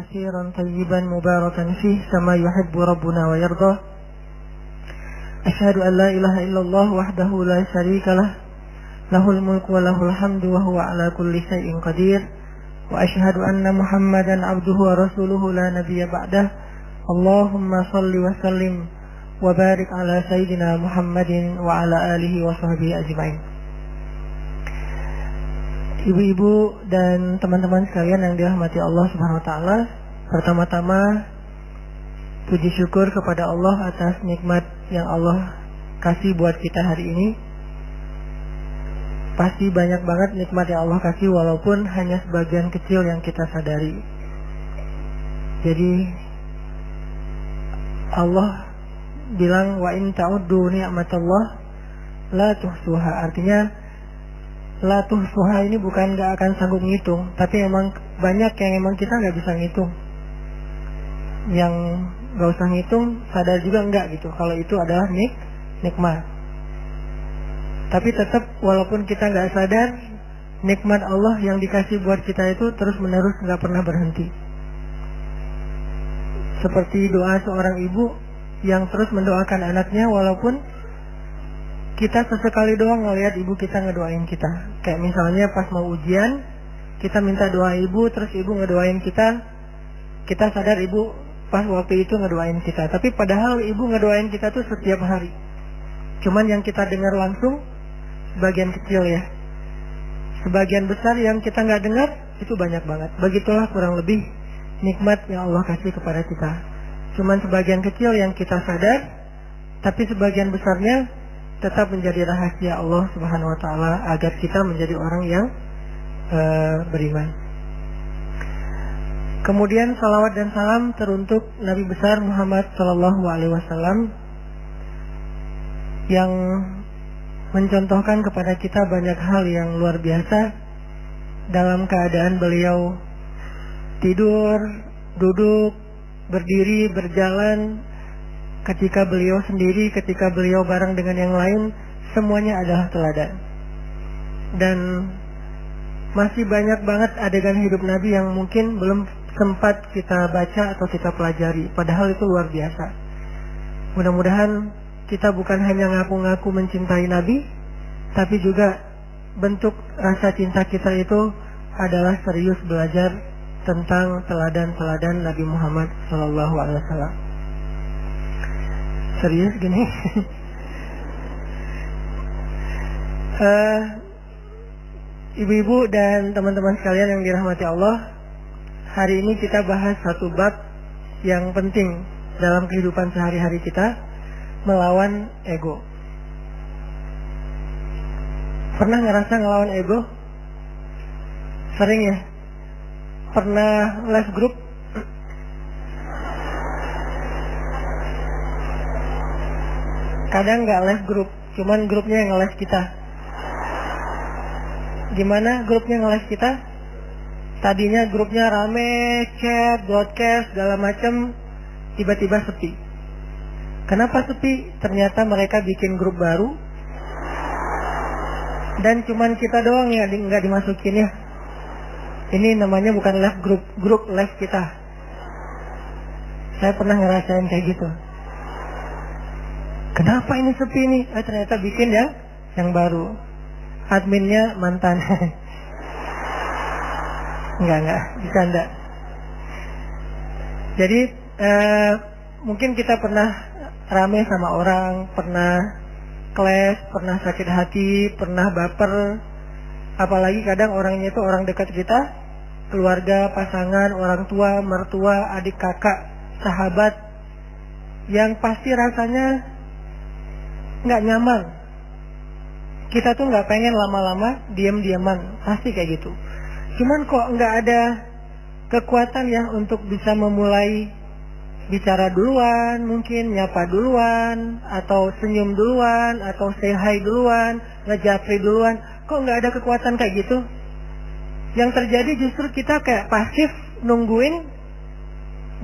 كثيرا طيبا مباركا فيه كما يحب ربنا ويرضى. أشهد أن لا إله إلا الله وحده لا شريك له له الملك وله الحمد وهو على كل شيء قدير. وأشهد أن محمدا عبده ورسوله لا نبي بعده. اللهم صل وسلم وبارك على سيدنا محمد وعلى آله وصحبه أجمعين. Ibu-ibu dan teman-teman sekalian yang dirahmati Allah Subhanahu wa taala, pertama-tama puji syukur kepada Allah atas nikmat yang Allah kasih buat kita hari ini. Pasti banyak banget nikmat yang Allah kasih, walaupun hanya sebagian kecil yang kita sadari. Jadi Allah bilang wa in ta'uddu ni'matallah la tuhsuha. Artinya la tuhsuha ini bukan gak akan sanggup ngitung, tapi emang banyak yang emang kita gak bisa ngitung. Yang gak usah ngitung sadar juga enggak gitu kalau itu adalah nikmat. Tapi tetap walaupun kita gak sadar, nikmat Allah yang dikasih buat kita itu terus menerus gak pernah berhenti. Seperti doa seorang ibu yang terus mendoakan anaknya, walaupun kita sesekali doang ngelihat ibu kita ngedoain kita. Kayak misalnya pas mau ujian, kita minta doa ibu, terus ibu ngedoain kita. Kita sadar ibu pas waktu itu ngedoain kita. Tapi padahal ibu ngedoain kita tuh setiap hari. Cuman yang kita dengar langsung sebagian kecil ya. Sebagian besar yang kita nggak dengar itu banyak banget. Begitulah kurang lebih nikmat yang Allah kasih kepada kita. Cuman sebagian kecil yang kita sadar, tapi sebagian besarnya tetap menjadi rahasia Allah Subhanahu wa taala agar kita menjadi orang yang beriman. Kemudian salawat dan salam teruntuk Nabi besar Muhammad sallallahu alaihi wasallam yang mencontohkan kepada kita banyak hal yang luar biasa dalam keadaan beliau tidur, duduk, berdiri, berjalan. Ketika beliau sendiri, ketika beliau bareng dengan yang lain, semuanya adalah teladan. Dan masih banyak banget adegan hidup Nabi yang mungkin belum sempat kita baca atau kita pelajari. Padahal itu luar biasa. Mudah-mudahan kita bukan hanya ngaku-ngaku mencintai Nabi, tapi juga bentuk rasa cinta kita itu adalah serius belajar tentang teladan-teladan Nabi Muhammad SAW. Serius gini. Ibu-ibu dan teman-teman sekalian yang dirahmati Allah, hari ini kita bahas satu bab yang penting dalam kehidupan sehari-hari kita, melawan ego. Pernah ngerasa ngelawan ego? Sering ya? Pernah les grup? Kadang nggak les grup, cuman grupnya yang ngeles kita. Gimana grupnya ngeles kita? Tadinya grupnya rame, chat, broadcast, segala macam, tiba-tiba sepi. Kenapa sepi? Ternyata mereka bikin grup baru, dan cuman kita doang ya nggak dimasukin ya. Ini namanya bukan les grup, grup les kita. Saya pernah ngerasain kayak gitu. Kenapa ini sepi nih? Ternyata bikin yang baru. Adminnya mantan. Enggak, bercanda. Jadi mungkin kita pernah rame sama orang, pernah clash, pernah sakit hati, pernah baper. Apalagi kadang orangnya itu orang dekat kita, keluarga, pasangan, orang tua, mertua, adik kakak, sahabat, yang pasti rasanya nggak nyaman. Kita tuh nggak pengen lama-lama diam-diaman, pasti kayak gitu. Cuman kok nggak ada kekuatan ya untuk bisa memulai bicara duluan, mungkin nyapa duluan, atau senyum duluan, atau say hi duluan, ngejapri duluan. Kok nggak ada kekuatan kayak gitu? Yang terjadi justru kita kayak pasif, nungguin,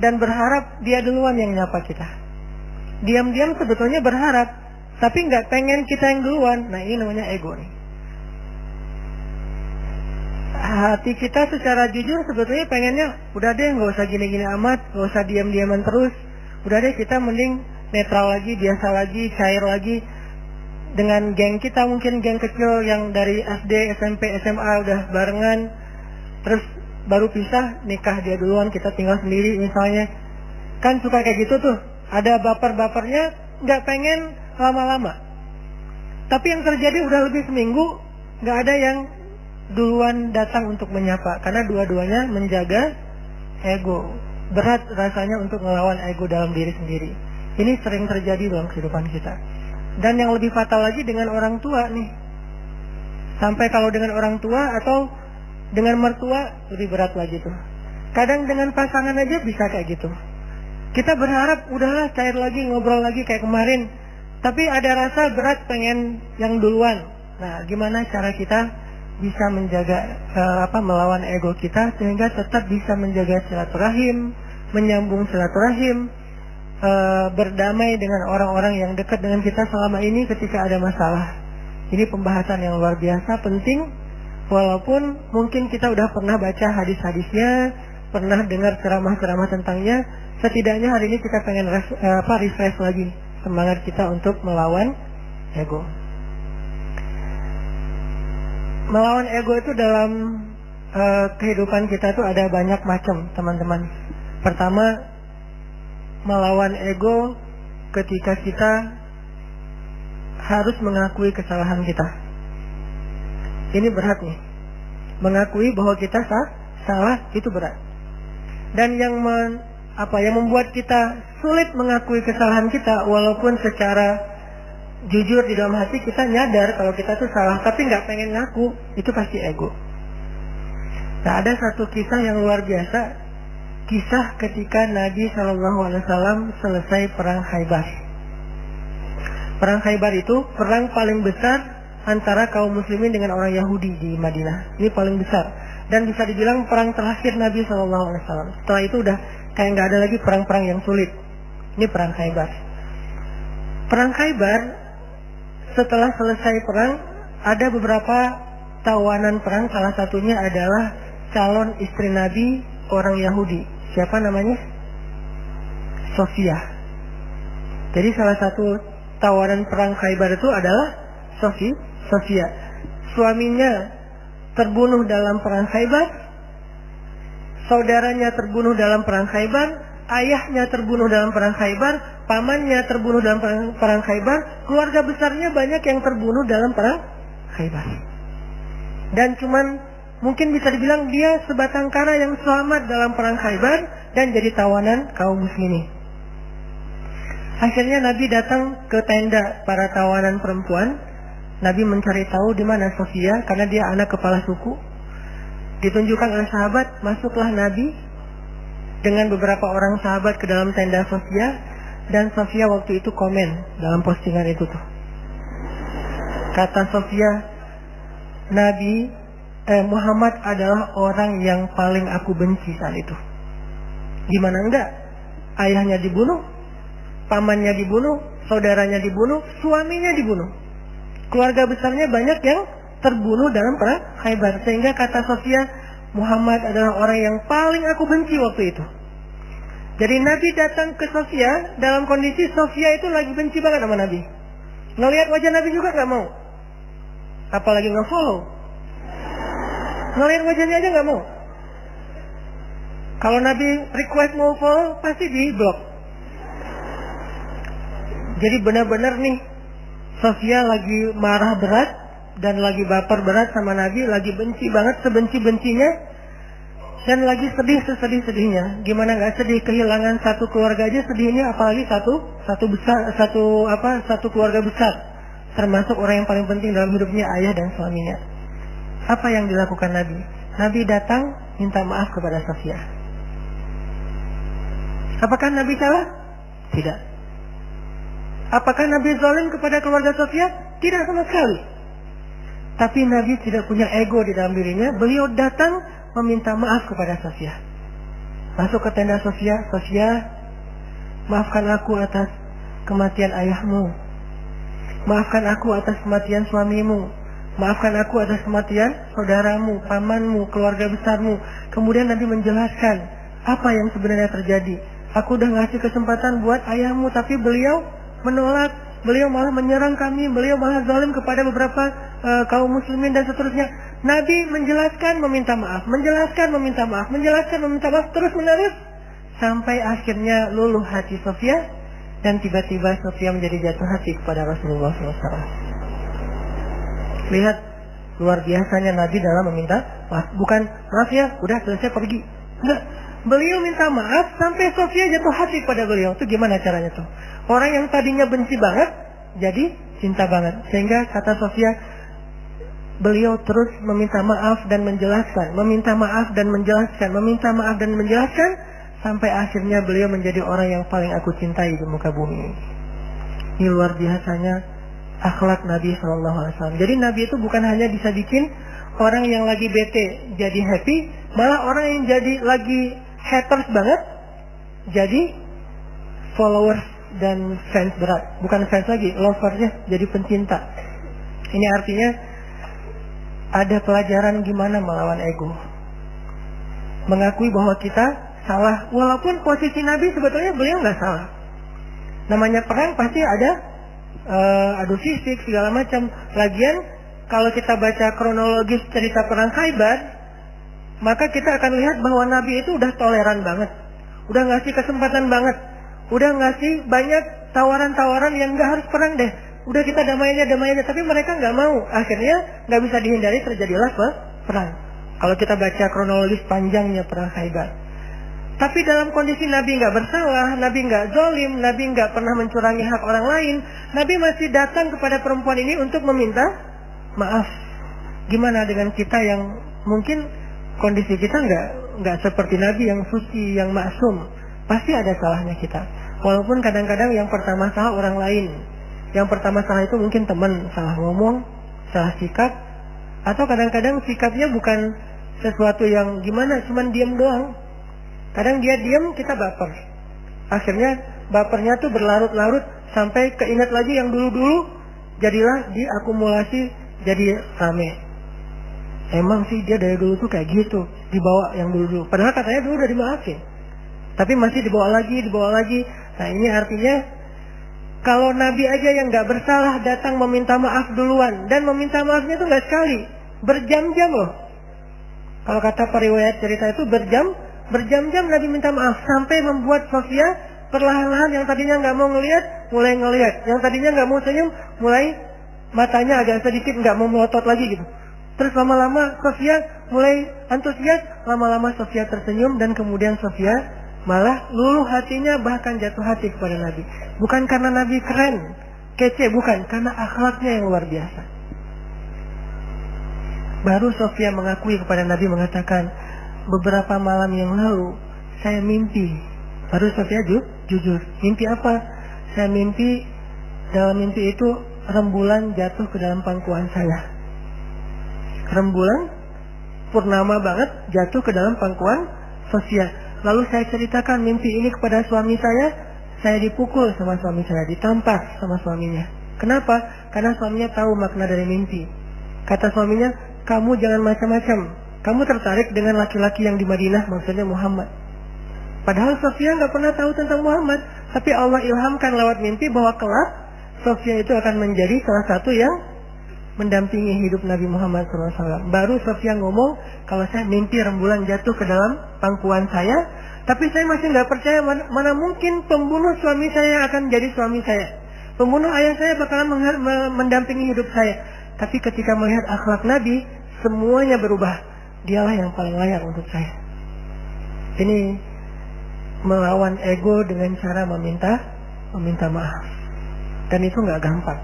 dan berharap dia duluan yang nyapa kita. Diam-diam sebetulnya berharap, tapi nggak pengen kita yang duluan. Nah, ini namanya ego nih. hati kita secara jujur sebetulnya pengennya udah deh nggak usah gini-gini amat, nggak usah diam-diaman terus, udah deh kita mending netral lagi, biasa lagi, cair lagi dengan geng kita, mungkin geng kecil yang dari SD, SMP, SMA udah barengan, terus baru pisah, nikah dia duluan, kita tinggal sendiri misalnya. Kan suka kayak gitu tuh, ada baper-bapernya, nggak pengen lama-lama. Tapi yang terjadi udah lebih seminggu, nggak ada yang duluan datang untuk menyapa, karena dua-duanya menjaga ego. Berat rasanya untuk melawan ego dalam diri sendiri. Ini sering terjadi dalam kehidupan kita. Dan yang lebih fatal lagi dengan orang tua nih. Sampai kalau dengan orang tua atau dengan mertua lebih berat lagi tuh. Kadang dengan pasangan aja bisa kayak gitu. Kita berharap udahlah cair lagi, ngobrol lagi kayak kemarin. Tapi ada rasa berat pengen yang duluan. Nah, gimana cara kita bisa menjaga melawan ego kita sehingga tetap bisa menjaga silaturahim, menyambung silaturahim, berdamai dengan orang-orang yang dekat dengan kita selama ini ketika ada masalah. Ini pembahasan yang luar biasa penting, walaupun mungkin kita udah pernah baca hadis-hadisnya, pernah dengar ceramah-ceramah tentangnya. Setidaknya hari ini kita pengen refresh lagi semangat kita untuk melawan ego. Melawan ego itu dalam kehidupan kita tuh ada banyak macam, teman-teman. Pertama, melawan ego ketika kita harus mengakui kesalahan kita. Ini berat nih. Mengakui bahwa kita salah itu berat. Dan yang membuat kita sulit mengakui kesalahan kita, walaupun secara jujur di dalam hati kita nyadar kalau kita tuh salah, tapi nggak pengen ngaku, itu pasti ego. Nah, ada satu kisah yang luar biasa. Kisah ketika Nabi SAW selesai perang Khaybar. Perang Khaybar itu perang paling besar antara kaum muslimin dengan orang Yahudi di Madinah. Ini paling besar. Dan bisa dibilang perang terakhir Nabi SAW. Setelah itu udah kayak nggak ada lagi perang-perang yang sulit. Ini perang Khaybar. Perang Khaybar, setelah selesai perang, ada beberapa tawanan perang. Salah satunya adalah calon istri Nabi, orang Yahudi. Siapa namanya? Sofia. Jadi salah satu tawanan perang Khaybar itu adalah Sofia. Suaminya terbunuh dalam perang Khaybar, saudaranya terbunuh dalam perang Khaybar, ayahnya terbunuh dalam perang Khaybar, pamannya terbunuh dalam perang Khaybar, keluarga besarnya banyak yang terbunuh dalam perang Khaybar. Dan cuman mungkin bisa dibilang dia sebatang kara yang selamat dalam perang Khaybar dan jadi tawanan kaum muslimin. Akhirnya Nabi datang ke tenda para tawanan perempuan. Nabi mencari tahu di mana Sofia karena dia anak kepala suku. Ditunjukkan oleh sahabat, masuklah Nabi dengan beberapa orang sahabat ke dalam tenda Sofia, dan Sofia waktu itu komen dalam postingan itu tuh. Kata Sofia, Muhammad adalah orang yang paling aku benci saat itu. Gimana enggak? Ayahnya dibunuh, pamannya dibunuh, saudaranya dibunuh, suaminya dibunuh. Keluarga besarnya banyak yang terbunuh dalam perang Khaybar. Sehingga kata Sofia, Muhammad adalah orang yang paling aku benci waktu itu. Jadi Nabi datang ke Sofia dalam kondisi Sofia itu lagi benci banget sama Nabi. Ngelihat wajah Nabi juga gak mau. Apalagi nge-follow. Ngelihat wajahnya aja gak mau. Kalau Nabi request mau follow, pasti di-block. Jadi benar-benar nih, Sofia lagi marah berat dan lagi baper berat sama Nabi, lagi benci banget, sebenci-bencinya, dan lagi sedih sesedih-sedihnya. Gimana nggak sedih, kehilangan satu keluarga aja sedihnya, apalagi satu keluarga besar, termasuk orang yang paling penting dalam hidupnya, ayah dan suaminya. Apa yang dilakukan Nabi? Nabi datang minta maaf kepada Sofia. Apakah Nabi salah? Tidak. Apakah Nabi zalim kepada keluarga Sofia? Tidak sama sekali. Tapi Nabi tidak punya ego di dalam dirinya. Beliau datang meminta maaf kepada Sofia. Masuk ke tenda Sofia. Sofia, maafkan aku atas kematian ayahmu. Maafkan aku atas kematian suamimu. maafkan aku atas kematian saudaramu, pamanmu, keluarga besarmu. Kemudian Nabi menjelaskan apa yang sebenarnya terjadi. Aku udah ngasih kesempatan buat ayahmu, tapi beliau menolak, beliau malah menyerang kami, beliau malah zalim kepada beberapa kaum muslimin dan seterusnya. Nabi menjelaskan, meminta maaf, menjelaskan, meminta maaf, menjelaskan, meminta maaf, terus menerus sampai akhirnya luluh hati Sofia, dan tiba-tiba Sofia menjadi jatuh hati kepada Rasulullah SAW. Lihat luar biasanya Nabi dalam meminta maaf. Bukan maaf ya, udah selesai pergi. Enggak. Beliau minta maaf sampai Sofia jatuh hati pada beliau. Itu gimana caranya tuh? Orang yang tadinya benci banget jadi cinta banget. Sehingga kata Sofia, beliau terus meminta maaf dan menjelaskan, meminta maaf dan menjelaskan, meminta maaf dan menjelaskan, sampai akhirnya beliau menjadi orang yang paling aku cintai di muka bumi. Ini luar biasanya akhlak Nabi SAW. Jadi Nabi itu bukan hanya bisa bikin orang yang lagi bete jadi happy, malah orang yang jadi lagi haters banget jadi followers dan fans berat. Bukan fans lagi, loversnya jadi pencinta. Ini artinya ada pelajaran gimana melawan ego. Mengakui bahwa kita salah, walaupun posisi Nabi sebetulnya beliau nggak salah. Namanya perang pasti ada adu fisik segala macam. Lagian kalau kita baca kronologis cerita perang Khaybar, maka kita akan lihat bahwa Nabi itu udah toleran banget, udah ngasih kesempatan banget, udah ngasih banyak tawaran-tawaran yang nggak harus perang deh. Udah kita damai aja, tapi mereka nggak mau. Akhirnya nggak bisa dihindari, terjadilah perang. Kalau kita baca kronologis panjangnya perang Khaybar. Tapi dalam kondisi Nabi nggak bersalah, Nabi nggak zalim, Nabi nggak pernah mencurangi hak orang lain, Nabi masih datang kepada perempuan ini untuk meminta maaf. Gimana dengan kita yang mungkin kondisi kita nggak seperti Nabi yang suci, yang maksum? Pasti ada salahnya kita. Walaupun kadang-kadang yang pertama salah orang lain, yang pertama salah itu mungkin teman, salah ngomong, salah sikap, atau kadang-kadang sikapnya bukan sesuatu yang gimana, cuman diam doang. Kadang dia diam, kita baper. Akhirnya bapernya tuh berlarut-larut sampai keinget lagi yang dulu-dulu, jadilah diakumulasi jadi rame. Emang sih dia dari dulu tuh kayak gitu, dibawa yang dulu-dulu. Padahal katanya dulu udah dimaafin, tapi masih dibawa lagi. Nah ini artinya kalau Nabi aja yang nggak bersalah datang meminta maaf duluan, dan meminta maafnya tuh nggak sekali, berjam-jam loh. Kalau kata periwayat cerita itu berjam-jam Nabi minta maaf, sampai membuat Sofia perlahan-lahan yang tadinya nggak mau ngelihat mulai ngelihat, yang tadinya nggak mau senyum mulai matanya agak sedikit nggak mau melotot lagi gitu. Terus lama-lama Sofia mulai antusias, lama-lama Sofia tersenyum, dan kemudian Sofia malah luluh hatinya, bahkan jatuh hati kepada Nabi. Bukan karena Nabi keren, kece, bukan, karena akhlaknya yang luar biasa. Baru Sofia mengakui kepada Nabi, mengatakan, beberapa malam yang lalu saya mimpi. Baru Sofia jujur. Mimpi apa? Saya mimpi, dalam mimpi itu rembulan jatuh ke dalam pangkuan saya. Rembulan purnama banget jatuh ke dalam pangkuan Sofia. Lalu saya ceritakan mimpi ini kepada suami saya dipukul sama suami saya, ditampar sama suaminya. Kenapa? Karena suaminya tahu makna dari mimpi. Kata suaminya, kamu jangan macam-macam. Kamu tertarik dengan laki-laki yang di Madinah, maksudnya Muhammad. Padahal Sofia nggak pernah tahu tentang Muhammad, tapi Allah ilhamkan lewat mimpi bahwa kelak Sofia itu akan menjadi salah satu yang mendampingi hidup Nabi Muhammad SAW. Baru Sofia ngomong, kalau saya mimpi rembulan jatuh ke dalam pangkuan saya, tapi saya masih nggak percaya, mana mungkin pembunuh suami saya akan jadi suami saya. Pembunuh ayah saya bakalan mendampingi hidup saya. Tapi ketika melihat akhlak Nabi, semuanya berubah. Dialah yang paling layak untuk saya. Ini melawan ego dengan cara meminta maaf. Dan itu nggak gampang.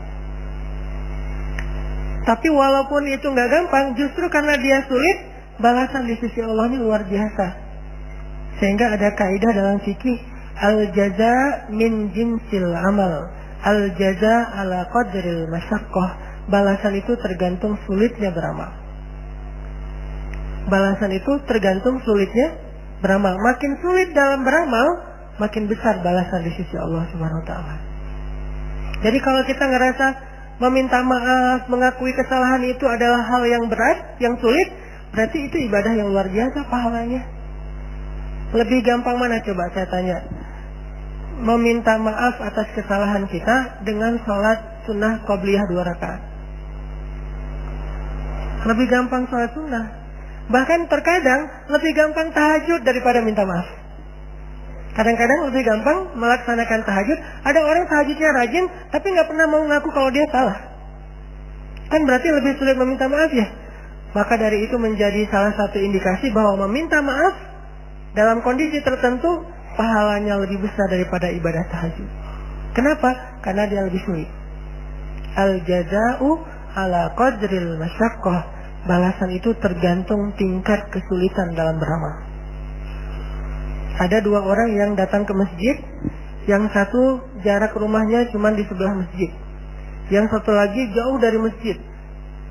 Tapi walaupun itu nggak gampang, justru karena dia sulit, balasan di sisi Allah ini luar biasa. Sehingga ada kaidah dalam fikih, al-jaza min jinsil amal, al-jaza ala qadril masyaqqah. Balasan itu tergantung sulitnya beramal. Balasan itu tergantung sulitnya beramal. Makin sulit dalam beramal, makin besar balasan di sisi Allah Subhanahu wa taala. Jadi kalau kita ngerasa meminta maaf, mengakui kesalahan itu adalah hal yang berat, yang sulit, berarti itu ibadah yang luar biasa pahalanya. Lebih gampang mana coba saya tanya? Meminta maaf atas kesalahan kita dengan sholat sunnah qobliyah 2 rakaat. Lebih gampang sholat sunnah. Bahkan terkadang lebih gampang tahajud daripada minta maaf. Kadang-kadang lebih gampang melaksanakan tahajud. Ada orang tahajudnya rajin, tapi nggak pernah mau ngaku kalau dia salah. Kan berarti lebih sulit meminta maaf ya. Maka dari itu menjadi salah satu indikasi bahwa meminta maaf dalam kondisi tertentu pahalanya lebih besar daripada ibadah tahajud. Kenapa? Karena dia lebih sulit. Al-jaza'u ala qadril masyaqqah. Balasan itu tergantung tingkat kesulitan dalam beramal. Ada 2 orang yang datang ke masjid. Yang satu jarak rumahnya cuma di sebelah masjid. Yang satu lagi jauh dari masjid.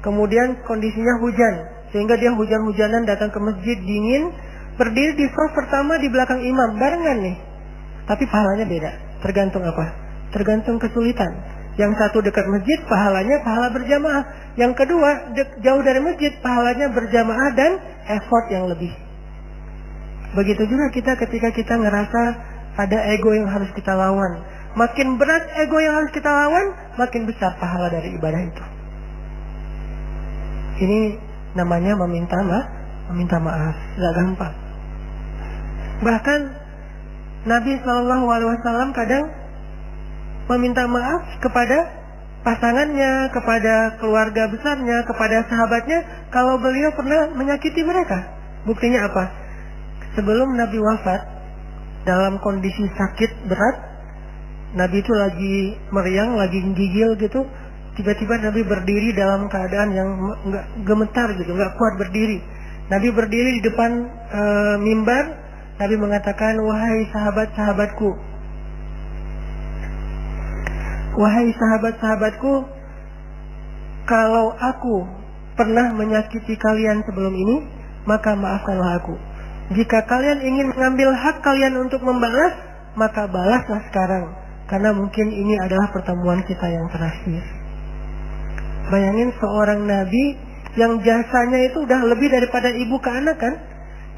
Kemudian kondisinya hujan, sehingga dia hujan-hujanan datang ke masjid dingin, berdiri di saf pertama di belakang imam, barengan nih. Tapi pahalanya beda. Tergantung apa? Tergantung kesulitan. Yang satu dekat masjid, pahalanya pahala berjamaah. Yang kedua, jauh dari masjid, pahalanya berjamaah dan effort yang lebih. Begitu juga kita ketika kita ngerasa ada ego yang harus kita lawan. Makin berat ego yang harus kita lawan, makin besar pahala dari ibadah itu. Ini namanya meminta maaf. Gak gampang. Bahkan Nabi SAW kadang meminta maaf kepada pasangannya, kepada keluarga besarnya, kepada sahabatnya kalau beliau pernah menyakiti mereka. Buktinya apa? Sebelum Nabi wafat, dalam kondisi sakit berat, Nabi itu lagi meriang, lagi gigil gitu. Tiba-tiba Nabi berdiri dalam keadaan yang nggak gemetar gitu, nggak kuat berdiri. Nabi berdiri di depan mimbar. Nabi mengatakan, wahai sahabat-sahabatku, wahai sahabat-sahabatku, kalau aku pernah menyakiti kalian sebelum ini, maka maafkanlah aku. Jika kalian ingin mengambil hak kalian untuk membalas, maka balaslah sekarang, karena mungkin ini adalah pertemuan kita yang terakhir. Bayangin seorang nabi yang jasanya itu udah lebih daripada ibu ke anak kan?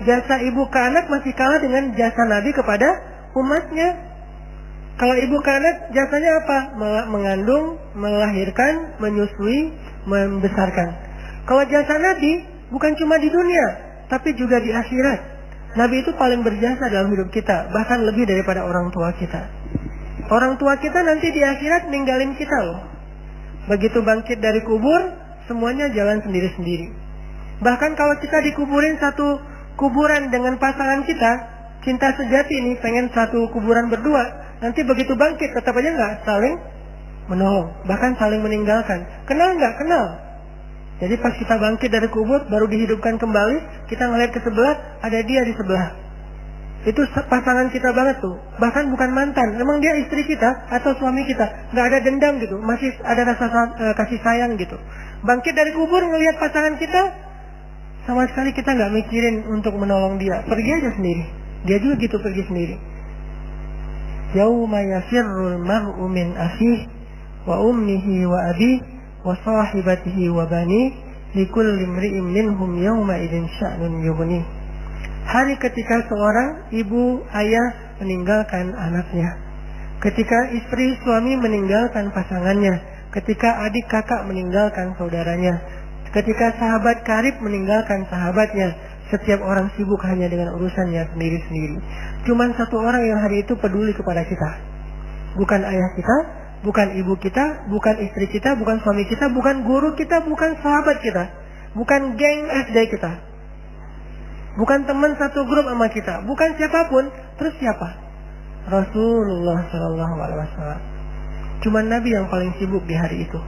Jasa ibu ke anak masih kalah dengan jasa nabi kepada umatnya. Kalau ibu ke anak jasanya apa? Mengandung, melahirkan, menyusui, membesarkan. Kalau jasa nabi bukan cuma di dunia, tapi juga di akhirat. Nabi itu paling berjasa dalam hidup kita, bahkan lebih daripada orang tua kita. Orang tua kita nanti di akhirat ninggalin kita loh. Begitu bangkit dari kubur, semuanya jalan sendiri-sendiri. Bahkan kalau kita dikuburin satu kuburan dengan pasangan kita, cinta sejati ini pengen satu kuburan berdua, nanti begitu bangkit tetap aja nggak saling menolong, bahkan saling meninggalkan. Kenal nggak? Kenal. Jadi pas kita bangkit dari kubur, baru dihidupkan kembali, kita ngeliat ke sebelah, ada dia di sebelah. Itu pasangan kita banget tuh. Bahkan bukan mantan, memang dia istri kita atau suami kita. Nggak ada dendam gitu, masih ada rasa kasih sayang gitu. Bangkit dari kubur ngelihat pasangan kita, sama sekali kita nggak mikirin untuk menolong dia. Pergi aja sendiri. Dia juga gitu pergi sendiri. Yauma yafirrul mar'u min akhihi wa ummihi wa abihi wa sahibatihi wa bani likulli imri'in minhum yawma idzin sya'nun yughni. Hari ketika seorang ibu ayah meninggalkan anaknya, ketika istri suami meninggalkan pasangannya, ketika adik kakak meninggalkan saudaranya, ketika sahabat karib meninggalkan sahabatnya, setiap orang sibuk hanya dengan urusannya sendiri-sendiri. Cuman satu orang yang hari itu peduli kepada kita. Bukan ayah kita, bukan ibu kita, bukan istri kita, bukan suami kita, bukan guru kita, bukan sahabat kita, bukan geng SD kita, bukan teman satu grup sama kita, bukan siapapun. Terus siapa? Rasulullah Shallallahu Alaihi Wasallam. Cuman Nabi yang paling sibuk di hari itu.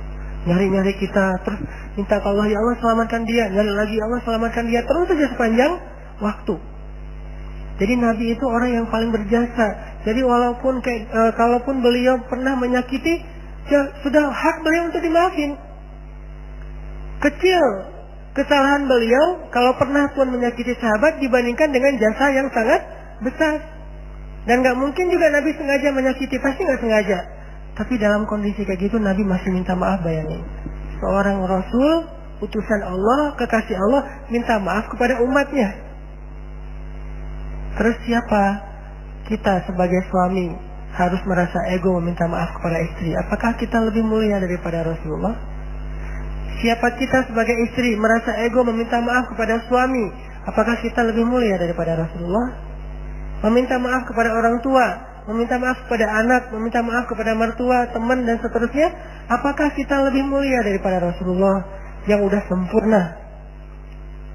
Nyari-nyari kita, terus minta ke Allah, ya Allah selamatkan dia, nyari lagi, ya Allah selamatkan dia, terus saja sepanjang waktu. Jadi Nabi itu orang yang paling berjasa. Jadi walaupun kalaupun beliau pernah menyakiti, ya sudah hak beliau untuk dimaafin. Kecil kesalahan beliau kalau pernah pun menyakiti sahabat dibandingkan dengan jasa yang sangat besar. Dan gak mungkin juga Nabi sengaja menyakiti, pasti gak sengaja. Tapi dalam kondisi kayak gitu Nabi masih minta maaf, bayangin. Seorang Rasul, utusan Allah, kekasih Allah, minta maaf kepada umatnya. Terus siapa kita sebagai suami harus merasa ego meminta maaf kepada istri? Apakah kita lebih mulia daripada Rasulullah? Siapa kita sebagai istri merasa ego meminta maaf kepada suami? Apakah kita lebih mulia daripada Rasulullah? Meminta maaf kepada orang tua, meminta maaf kepada anak, meminta maaf kepada mertua, teman dan seterusnya, apakah kita lebih mulia daripada Rasulullah yang udah sempurna?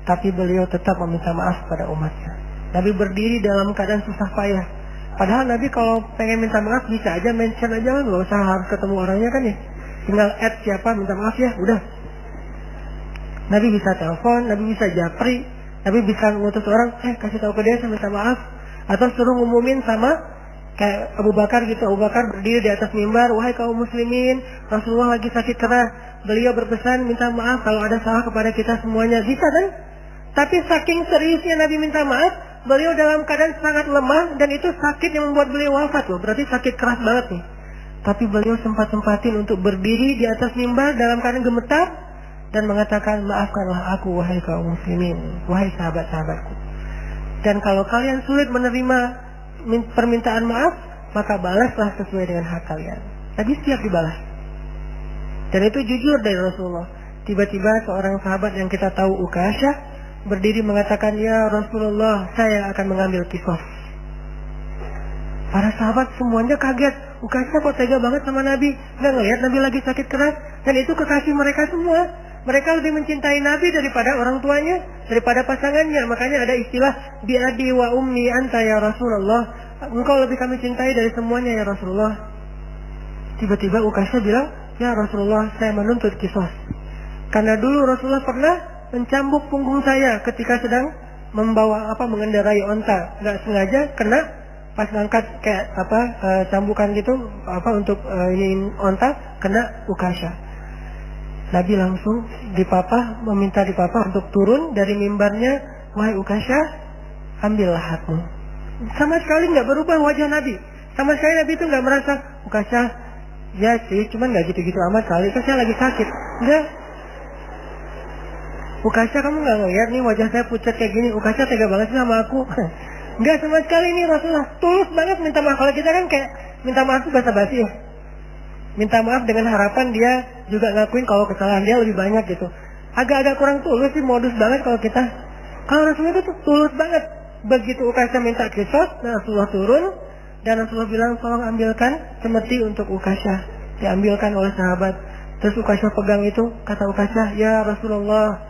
Tapi beliau tetap meminta maaf kepada umatnya. Nabi berdiri dalam keadaan susah payah. Padahal Nabi kalau pengen minta maaf bisa aja mention aja kan, nggak usah harus ketemu orangnya kan ya. Tinggal add siapa minta maaf ya, udah. Nabi bisa telepon, Nabi bisa japri, Nabi bisa ngutus orang, kasih tahu ke dia saya minta maaf. Atau suruh ngumumin sama kayak Abu Bakar gitu. Abu Bakar berdiri di atas mimbar, wahai kaum muslimin, Rasulullah lagi sakit keras. Beliau berpesan minta maaf kalau ada salah kepada kita semuanya. Bisa kan? Tapi saking seriusnya Nabi minta maaf, beliau dalam keadaan sangat lemah dan itu sakit yang membuat beliau wafat loh. Berarti sakit keras banget nih. Tapi beliau sempat-sempatin untuk berdiri di atas mimbar dalam keadaan gemetar dan mengatakan, maafkanlah aku wahai kaum muslimin, wahai sahabat-sahabatku. Dan kalau kalian sulit menerima permintaan maaf, maka balaslah sesuai dengan hak kalian. Nabi siap dibalas. Dan itu jujur dari Rasulullah. Tiba-tiba seorang sahabat yang kita tahu, Ukasyah, berdiri mengatakan, ya Rasulullah, saya akan mengambil kisos. Para sahabat semuanya kaget. Ukasyah kok tega banget sama Nabi. Nggak ngelihat Nabi lagi sakit keras. Dan itu kekasih mereka semua. Mereka lebih mencintai Nabi daripada orang tuanya, daripada pasangannya. Makanya ada istilah bi'adi wa ummi anta ya Rasulullah. Engkau lebih kami cintai dari semuanya ya Rasulullah. Tiba-tiba Ukasyah bilang, ya Rasulullah, saya menuntut kisos. Karena dulu Rasulullah pernah mencambuk punggung saya ketika sedang mengendarai onta. Nggak sengaja kena pas ngangkat kayak cambukan gitu untuk ini onta, kena Ukasyah. Nabi langsung meminta dipapah untuk turun dari mimbarnya. Wahai Ukasyah, ambillah hakmu. Sama sekali nggak berubah wajah Nabi. Sama sekali Nabi itu nggak merasa, Ukasyah, ya sih, cuman nggak gitu-gitu amat kali. Itu saya lagi sakit. Enggak. Ukasyah, kamu nggak ngeliat nih wajah saya pucat kayak gini. Ukasyah tega banget sih sama aku. Enggak sama sekali nih Rasulullah. Tulus banget minta maaf. Kalau kita kan kayak minta maaf itu basa-basi ya. Minta maaf dengan harapan dia juga ngakuin kalau kesalahan dia lebih banyak gitu. Agak-agak kurang tulus sih, modus banget kalau kita. Kalau Rasulullah itu tulus banget. Begitu Ukasyah minta kisos, Rasulullah turun dan Rasulullah bilang, tolong ambilkan cemeti untuk Ukasyah. Diambilkan oleh sahabat. Terus Ukasyah pegang itu, kata Ukasyah, ya Rasulullah,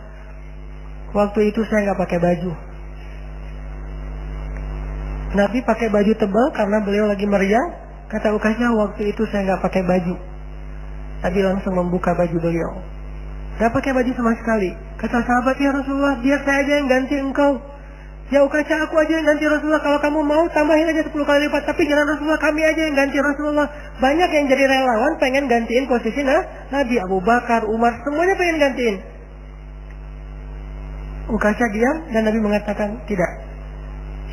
waktu itu saya nggak pakai baju. Nabi pakai baju tebal karena beliau lagi meriang. Kata Ukasyah, waktu itu saya nggak pakai baju. Nabi langsung membuka baju beliau. Nggak pakai baju sama sekali. Kata sahabat, ya Rasulullah, biar saya aja yang ganti engkau. Ya Ukasyah, aku aja yang ganti Rasulullah. Kalau kamu mau tambahin aja 10 kali lipat. Tapi jangan Rasulullah, kami aja yang ganti Rasulullah. Banyak yang jadi relawan pengen gantiin posisi Nabi. Abu Bakar, Umar, semuanya pengen gantiin. Ukasyah diam dan Nabi mengatakan, tidak.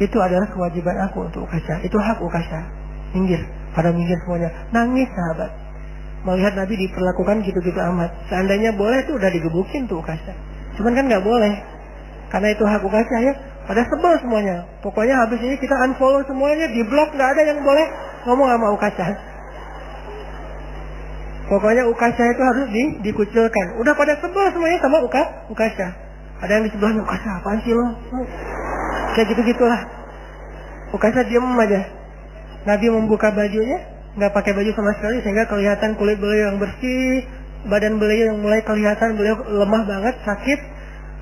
Itu adalah kewajiban aku untuk Ukasyah. Itu hak Ukasyah. Minggir. Pada minggir semuanya. Nangis sahabat. Melihat Nabi diperlakukan gitu-gitu amat. Seandainya boleh tuh udah digebukin tuh Ukasyah. Cuman kan nggak boleh. Karena itu hak Ukasyah ya. Pada sebel semuanya. Pokoknya habis ini kita unfollow semuanya. Di blog nggak ada yang boleh ngomong sama Ukasyah. Pokoknya Ukasyah itu harus dikucilkan. Udah pada sebel semuanya sama Ukasyah. Ada yang di sebelahnya, Ukasyah apaan sih lo? Kayak gitu-gitulah. Ukasyah diam aja. Nabi membuka bajunya, nggak pakai baju sama sekali sehingga kelihatan kulit beliau yang bersih, badan beliau yang mulai kelihatan beliau lemah banget, sakit.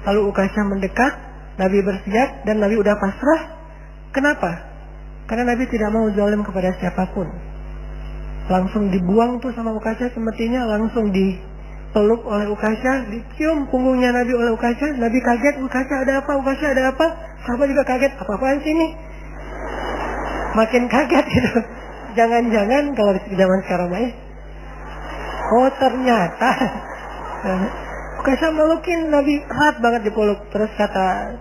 Lalu Ukasyah mendekat, Nabi bersiap dan Nabi udah pasrah. Kenapa? Karena Nabi tidak mau zalim kepada siapapun. Langsung dibuang tuh sama Ukasyah semetinya, langsung dipeluk oleh Ukasyah, dicium punggungnya Nabi oleh Ukasyah. Nabi kaget, Ukasyah ada apa? Ukasyah ada apa? Sahabat juga kaget, apa-apaan sih ini? Makin kaget gitu. Jangan-jangan kalau di zaman sekarang oh ternyata Ukasyah melukin Nabi, erat banget dipeluk. Terus kata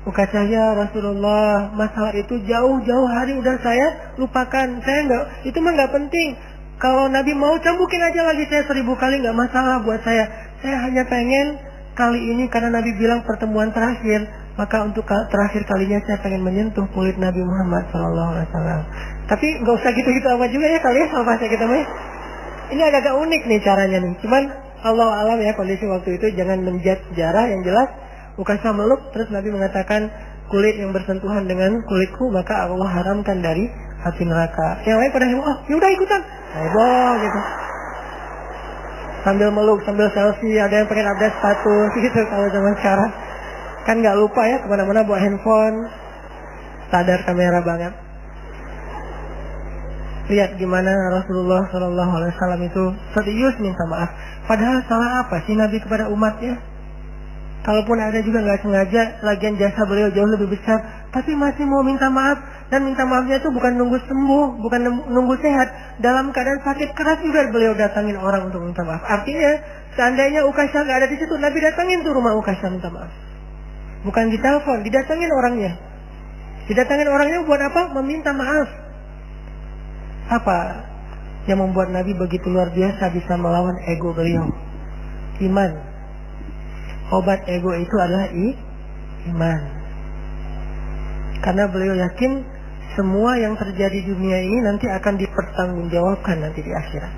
Ukasyah, ya Rasulullah, masalah itu jauh-jauh hari udah saya lupakan. Saya itu mah nggak penting. Kalau Nabi mau cambukin aja lagi saya 1000 kali, nggak masalah buat saya. Saya hanya pengen kali ini karena Nabi bilang pertemuan terakhir, maka untuk terakhir kalinya saya pengen menyentuh kulit Nabi Muhammad SAW. Tapi nggak usah gitu-gitu amat juga ya kali ya sama saya kita mah. Ini agak unik nih caranya nih. Cuman Allah alam ya kondisi waktu itu, jangan menjudge sejarah. Yang jelas Ukasha meluk, terus Nabi mengatakan kulit yang bersentuhan dengan kulitku maka Allah haramkan dari api neraka. Yang lain pada heboh, oh yaudah ikutan, heboh gitu. Sambil meluk, sambil selfie, ada yang pengen update status gitu kalau zaman sekarang. Kan nggak lupa ya kemana-mana bawa handphone, sadar kamera banget. Lihat gimana Rasulullah SAW itu serius minta maaf. Padahal salah apa sih Nabi kepada umatnya? Kalaupun ada juga nggak sengaja, lagian jasa beliau jauh lebih besar, tapi masih mau minta maaf. Dan minta maafnya itu bukan nunggu sembuh, bukan nunggu sehat. Dalam keadaan sakit keras juga beliau datangin orang untuk minta maaf. Artinya, seandainya Ukasha nggak ada di situ, Nabi datangin tuh rumah Ukasha minta maaf. Bukan ditelepon, didatangin orangnya. Didatangin orangnya buat apa? Meminta maaf. Apa yang membuat Nabi begitu luar biasa bisa melawan ego beliau? Iman. Obat ego itu adalah iman. Karena beliau yakin semua yang terjadi di dunia ini nanti akan dipertanggungjawabkan nanti di akhirat.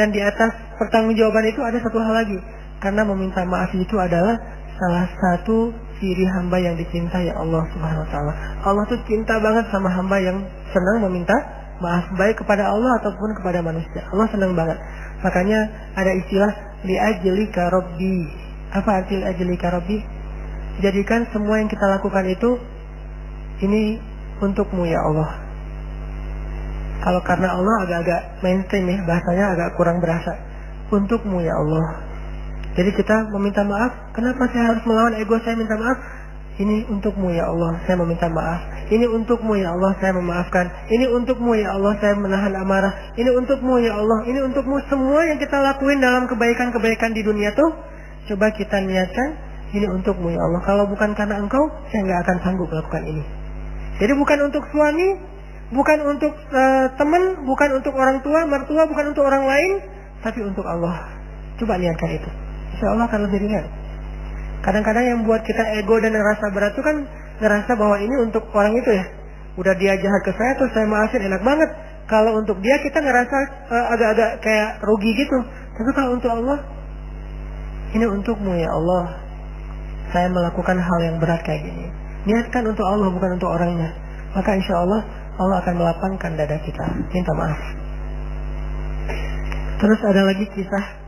Dan di atas pertanggungjawaban itu ada satu hal lagi. Karena meminta maaf itu adalah salah satu ciri hamba yang dicintai Allah Subhanahu wa taala. Allah tuh cinta banget sama hamba yang senang meminta maaf, baik kepada Allah ataupun kepada manusia. Allah senang banget. Makanya ada istilah li'ajlika rabbi. Apa arti li'ajlika rabbi? Jadikan semua yang kita lakukan itu ini untukmu ya Allah. Kalau karena Allah agak-agak mainstream ya, bahasanya agak kurang berasa. Untukmu ya Allah. Jadi kita meminta maaf. Kenapa saya harus melawan ego saya minta maaf? Ini untukmu ya Allah, saya meminta maaf. Ini untukmu ya Allah, saya memaafkan. Ini untukmu ya Allah, saya menahan amarah. Ini untukmu ya Allah, ini untukmu. Semua yang kita lakuin dalam kebaikan-kebaikan di dunia tuh, coba kita niatkan, ini untukmu ya Allah. Kalau bukan karena engkau, saya nggak akan sanggup melakukan ini. Jadi bukan untuk suami, bukan untuk teman, bukan untuk orang tua, mertua, bukan untuk orang lain, tapi untuk Allah. Coba niatkan itu. Insya Allah akan lebih ringan. Kadang-kadang yang buat kita ego dan ngerasa berat itu kan ngerasa bahwa ini untuk orang itu ya. Udah dia jahat ke saya terus saya maafin, enak banget. Kalau untuk dia kita ngerasa agak-agak kayak rugi gitu. Tapi kalau untuk Allah, ini untukmu ya Allah, saya melakukan hal yang berat kayak gini. Niatkan untuk Allah bukan untuk orangnya. Maka insya Allah Allah akan melapangkan dada kita. Minta maaf. Terus ada lagi kisah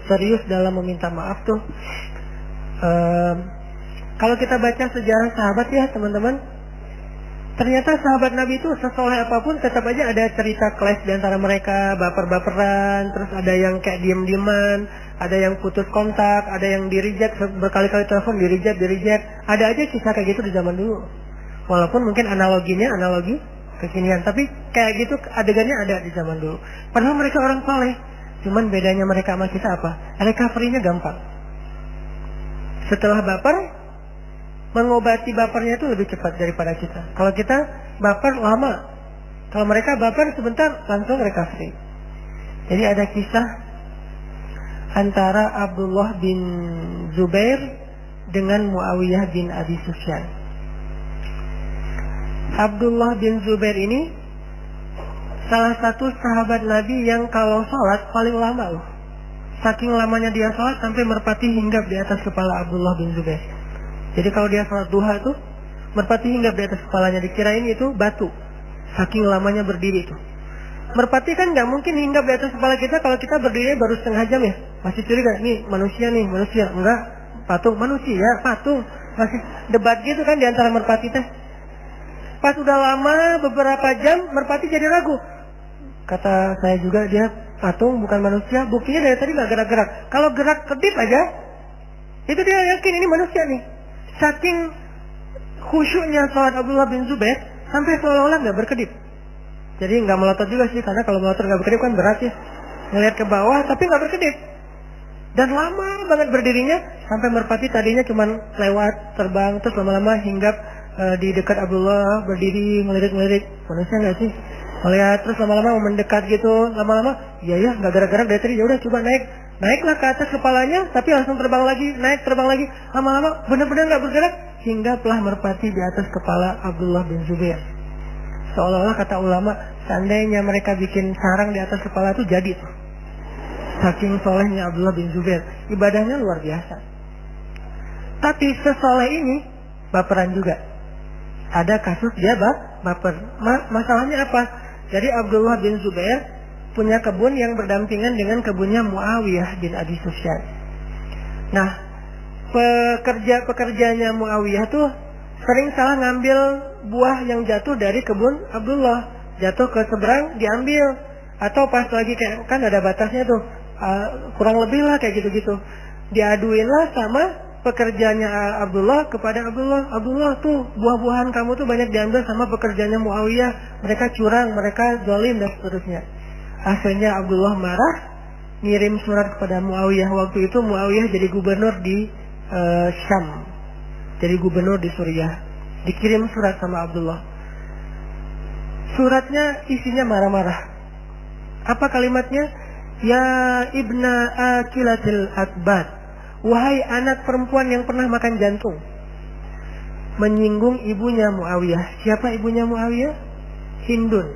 serius dalam meminta maaf tuh. Kalau kita baca sejarah sahabat ya teman-teman, ternyata sahabat Nabi itu sesoleh apapun tetap aja ada cerita clash di antara mereka, baper-baperan, terus ada yang kayak diem-dieman, ada yang putus kontak, ada yang di-reject, berkali-kali telepon di-reject. Ada aja kisah kayak gitu di zaman dulu. Walaupun mungkin analoginya analogi kekinian, tapi kayak gitu adegannya ada di zaman dulu. Padahal mereka orang soleh. Cuman bedanya mereka sama kita apa? Recovery-nya gampang. Setelah baper, mengobati bapernya itu lebih cepat daripada kita. Kalau kita baper lama. Kalau mereka baper sebentar langsung recovery. Jadi ada kisah antara Abdullah bin Zubair dengan Muawiyah bin Abi Sufyan. Abdullah bin Zubair ini salah satu sahabat Nabi yang kalau sholat paling lama loh. Saking lamanya dia sholat sampai merpati hinggap di atas kepala Abdullah bin Zubair. Jadi kalau dia sholat duha tuh merpati hinggap di atas kepalanya, dikirain itu batu. Saking lamanya berdiri itu. Merpati kan nggak mungkin hinggap di atas kepala kita kalau kita berdiri baru setengah jam ya. Masih curiga nih manusia. Enggak, patung manusia, patung. Masih debat gitu kan di antara merpati teh. Pas udah lama beberapa jam merpati jadi ragu. Kata saya juga dia patung bukan manusia. Buktinya dari tadi nggak gerak-gerak. Kalau gerak kedip aja, itu dia yakin ini manusia nih. Saking khusyuknya sholat Abdullah bin Zubair sampai seolah-olah nggak berkedip. Jadi nggak melotot juga sih, karena kalau melotot nggak berkedip kan berat ya. Ngelihat ke bawah tapi nggak berkedip. Dan lama banget berdirinya sampai merpati tadinya cuma lewat terbang terus lama-lama hinggap di dekat Abdullah, berdiri ngelirik-ngelirik. Manusia nggak sih? Melihat terus lama-lama mendekat gitu, lama-lama, iya nggak gerak-gerak dari tadi, ya udah coba naiklah ke atas kepalanya, tapi langsung terbang lagi, terbang lagi, lama-lama benar-benar nggak bergerak, hingga telah merpati di atas kepala Abdullah bin Zubair. Seolah-olah kata ulama, seandainya mereka bikin sarang di atas kepala itu jadi tuh. Saking solehnya Abdullah bin Zubair, ibadahnya luar biasa. Tapi sesoleh ini baperan juga. Ada kasus dia baper. Masalahnya apa? Jadi Abdullah bin Zubair punya kebun yang berdampingan dengan kebunnya Muawiyah bin Abi Sufyan. Nah, pekerjanya Muawiyah tuh sering salah ngambil buah yang jatuh dari kebun Abdullah, jatuh ke seberang diambil, atau pas lagi kayak kan ada batasnya tuh, kurang lebih lah kayak gitu-gitu, diaduin lah sama pekerjanya Abdullah kepada Abdullah tuh buah-buahan kamu tuh banyak diambil sama pekerjanya Muawiyah, mereka curang, mereka zalim dan seterusnya. Akhirnya Abdullah marah, ngirim surat kepada Muawiyah. Waktu itu Muawiyah jadi gubernur di Syam, jadi gubernur di Suriah. Dikirim surat sama Abdullah. Suratnya isinya marah-marah. Apa kalimatnya? Ya ibna akilatil atbat, wahai anak perempuan yang pernah makan jantung. Menyinggung ibunya Muawiyah. Siapa ibunya Muawiyah? Hindun,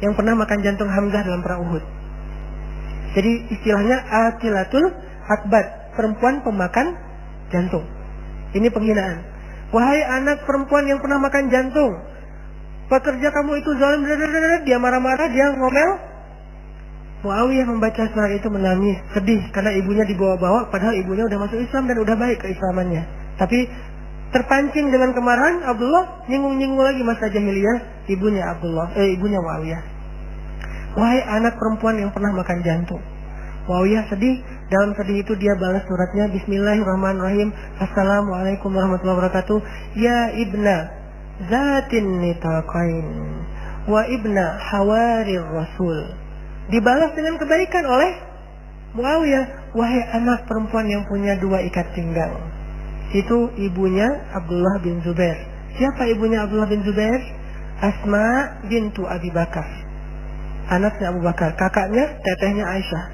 yang pernah makan jantung Hamzah dalam perang Uhud. Jadi istilahnya akilatul atbat, perempuan pemakan jantung. Ini penghinaan. Wahai anak perempuan yang pernah makan jantung, pekerja kamu itu zalim. Dia marah-marah, dia ngomel. Muawiyah membaca surat itu menangis, sedih karena ibunya dibawa-bawa, padahal ibunya udah masuk Islam dan udah baik keislamannya. Tapi terpancing dengan kemarahan, Abdullah nyinggung-nyinggung lagi masa jahiliyah ibunya Muawiyah. Wahai anak perempuan yang pernah makan jantung. Muawiyah sedih, dalam sedih itu dia balas suratnya, Bismillahirrahmanirrahim, Assalamualaikum warahmatullahi wabarakatuh. Ya ibna zatin nitaqain wa ibna hawarir rasul. Dibalas dengan kebaikan oleh Muawiyah. Wahai anak perempuan yang punya dua ikat pinggang. Itu ibunya Abdullah bin Zubair. Siapa ibunya Abdullah bin Zubair? Asma bintu Abi Bakar, anaknya Abu Bakar, kakaknya tetehnya Aisyah,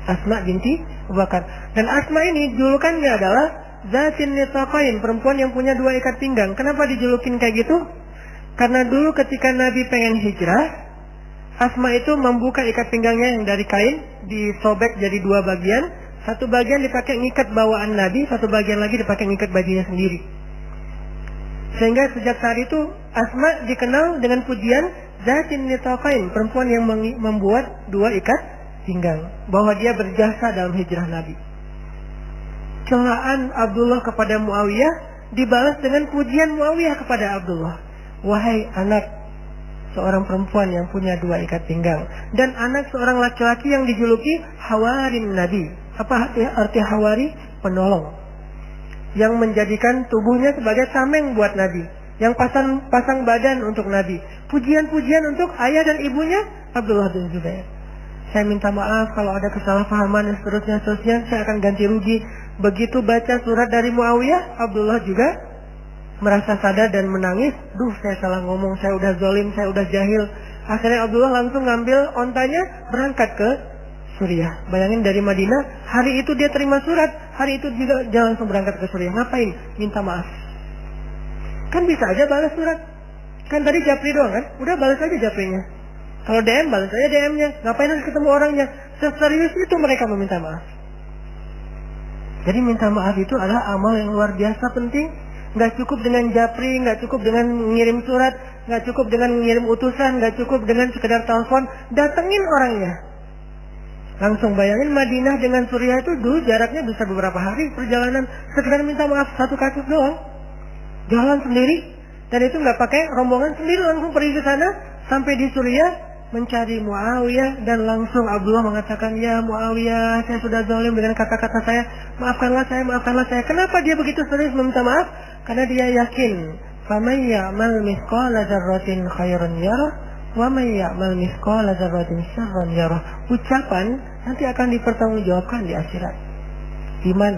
Asma binti Abu Bakar. Dan Asma ini julukannya adalah Zatin Nitaqain, perempuan yang punya dua ikat pinggang. Kenapa dijulukin kayak gitu? Karena dulu ketika Nabi pengen hijrah, Asma itu membuka ikat pinggangnya yang dari kain, disobek jadi dua bagian. Satu bagian dipakai ngikat bawaan Nabi, satu bagian lagi dipakai ngikat bajunya sendiri. Sehingga sejak saat itu Asma dikenal dengan pujian Zatin Nitaqain, perempuan yang membuat dua ikat pinggang, bahwa dia berjasa dalam hijrah Nabi. Celaan Abdullah kepada Muawiyah dibalas dengan pujian Muawiyah kepada Abdullah. Wahai anak seorang perempuan yang punya dua ikat pinggang, dan anak seorang laki-laki yang dijuluki Hawarin Nabi. Apa arti Hawari? Penolong, yang menjadikan tubuhnya sebagai tameng buat Nabi, yang pasang badan untuk Nabi. Pujian-pujian untuk ayah dan ibunya Abdullah bin Zubair. Saya minta maaf kalau ada kesalahpahaman dan seterusnya, saya akan ganti rugi. Begitu baca surat dari Muawiyah, Abdullah juga merasa sadar dan menangis. Duh, saya salah ngomong, saya udah zalim, saya udah jahil. Akhirnya Abdullah langsung ngambil ontanya, berangkat ke Suriah. Bayangin dari Madinah, hari itu dia terima surat, hari itu juga dia langsung berangkat ke Suriah. Ngapain? Minta maaf. Kan bisa aja balas surat. Kan tadi japri doang kan? Udah balas aja japrinya. Kalau DM, balas aja DM-nya. Ngapain harus ketemu orangnya? Seserius itu mereka meminta maaf. Jadi minta maaf itu adalah amal yang luar biasa penting. Nggak cukup dengan japri, nggak cukup dengan ngirim surat, nggak cukup dengan ngirim utusan, nggak cukup dengan sekedar telepon. Datengin orangnya. Langsung bayangin Madinah dengan Suriah itu dulu jaraknya bisa beberapa hari perjalanan. Sekedar minta maaf satu kasus doang. Jalan sendiri. Dan itu nggak pakai rombongan, sendiri langsung pergi ke sana. Sampai di Suriah mencari Muawiyah, dan langsung Abdullah mengatakan, ya Muawiyah, saya sudah zalim dengan kata-kata saya, maafkanlah saya. Kenapa dia begitu serius meminta maaf? Karena dia yakin, faman ya'mal mithqala dzarratin khairan yarah wa man ya'mal mithqala dzarratin syarran yarah. Ucapan nanti akan dipertanggungjawabkan di akhirat. Iman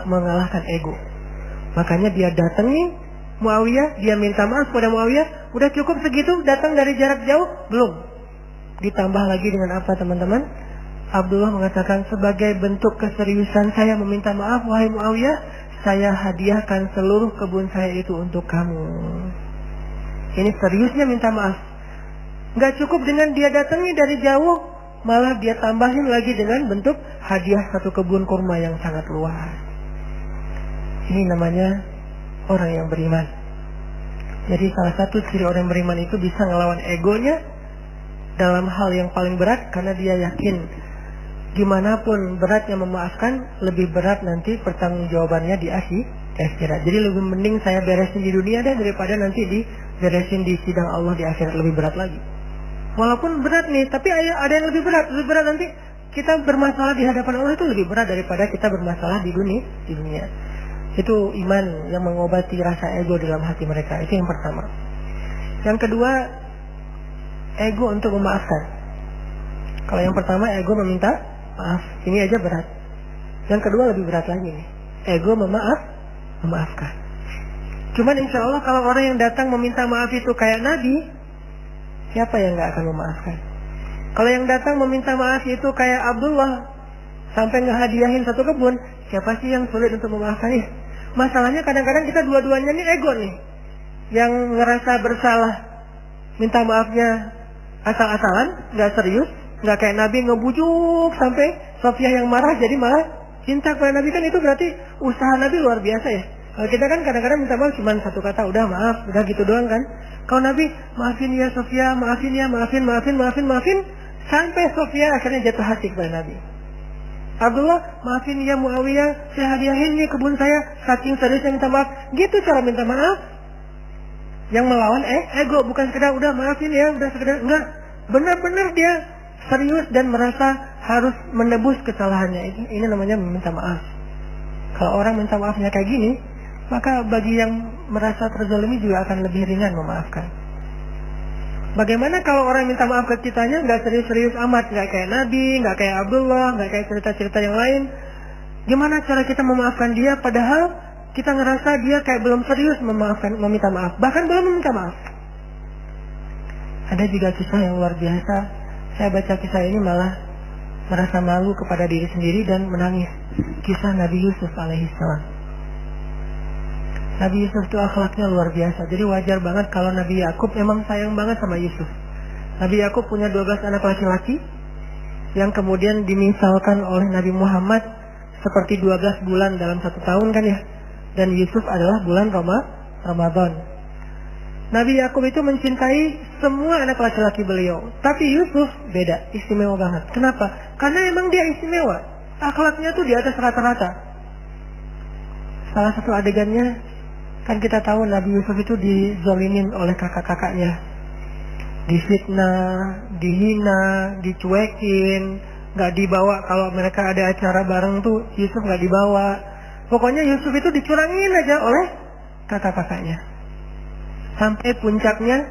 mengalahkan ego. Makanya dia datangi Muawiyah, dia minta maaf kepada Muawiyah. Udah cukup segitu, datang dari jarak jauh? Belum. Ditambah lagi dengan apa teman-teman? Abdullah mengatakan, sebagai bentuk keseriusan saya meminta maaf wahai Muawiyah, saya hadiahkan seluruh kebun saya itu untuk kamu. Ini seriusnya minta maaf. Gak cukup dengan dia datangi dari jauh, malah dia tambahin lagi dengan bentuk hadiah satu kebun kurma yang sangat luas. Ini namanya orang yang beriman. Jadi salah satu ciri orang yang beriman itu bisa ngelawan egonya dalam hal yang paling berat, karena dia yakin gimana pun beratnya memaafkan, lebih berat nanti pertanggungjawabannya di akhirat. Jadi lebih mending saya beresin di dunia deh daripada nanti diberesin di sidang Allah di akhirat, lebih berat lagi. Walaupun berat nih, tapi ada yang lebih berat nanti kita bermasalah di hadapan Allah itu lebih berat daripada kita bermasalah di dunia. Itu iman yang mengobati rasa ego dalam hati mereka. Itu yang pertama. Yang kedua, ego untuk memaafkan. Kalau yang pertama ego meminta maaf, ini aja berat. Yang kedua lebih berat lagi nih, ego memaafkan. Cuman insya Allah kalau orang yang datang meminta maaf itu kayak Nabi, siapa yang gak akan memaafkan? Kalau yang datang meminta maaf itu kayak Abdullah, sampai ngehadiahin satu kebun, siapa sih yang sulit untuk memaafkannya? Masalahnya kadang-kadang kita dua-duanya nih ego nih, yang ngerasa bersalah, minta maafnya asal-asalan, gak serius, gak kayak Nabi ngebujuk sampai Sofia yang marah jadi malah cinta kepada Nabi. Kan itu berarti usaha Nabi luar biasa ya. Kalau kita kan kadang-kadang minta maaf cuma satu kata, udah maaf, udah gitu doang kan. Kalau Nabi, maafin ya Sofia, maafin ya, maafin, sampai Sofia akhirnya jatuh hati kepada Nabi. Abdullah, maafin ya Muawiyah, saya hadiahin nih kebun saya, saking seriusnya minta maaf. Gitu cara minta maaf. Yang melawan ego, bukan sekedar udah maafin ya, udah sekedar, enggak. Benar-benar dia serius dan merasa harus menebus kesalahannya. Ini namanya meminta maaf. Kalau orang minta maafnya kayak gini, maka bagi yang merasa terzalimi juga akan lebih ringan memaafkan. Bagaimana kalau orang minta maaf ke kitanya nggak serius-serius amat, nggak kayak Nabi, nggak kayak Abdullah, nggak kayak cerita-cerita yang lain? Gimana cara kita memaafkan dia padahal kita ngerasa dia kayak belum serius meminta maaf, bahkan belum meminta maaf? Ada juga kisah yang luar biasa. Saya baca kisah ini malah merasa malu kepada diri sendiri dan menangis. Kisah Nabi Yusuf alaihissalam. Nabi Yusuf itu akhlaknya luar biasa. Jadi wajar banget kalau Nabi Yakub memang sayang banget sama Yusuf. Nabi Yakub punya 12 anak laki-laki yang kemudian dimisalkan oleh Nabi Muhammad seperti 12 bulan dalam 1 tahun kan ya. Dan Yusuf adalah bulan Ramadan. Nabi Yakub itu mencintai semua anak laki-laki beliau. Tapi Yusuf beda, istimewa banget. Kenapa? Karena emang dia istimewa. Akhlaknya tuh di atas rata-rata. Salah satu adegannya, kan kita tahu Nabi Yusuf itu dizolimin oleh kakak-kakaknya. Difitnah, dihina, dicuekin, gak dibawa. Kalau mereka ada acara bareng tuh Yusuf gak dibawa. Pokoknya Yusuf itu dicurangin aja oleh kakak-kakaknya. Sampai puncaknya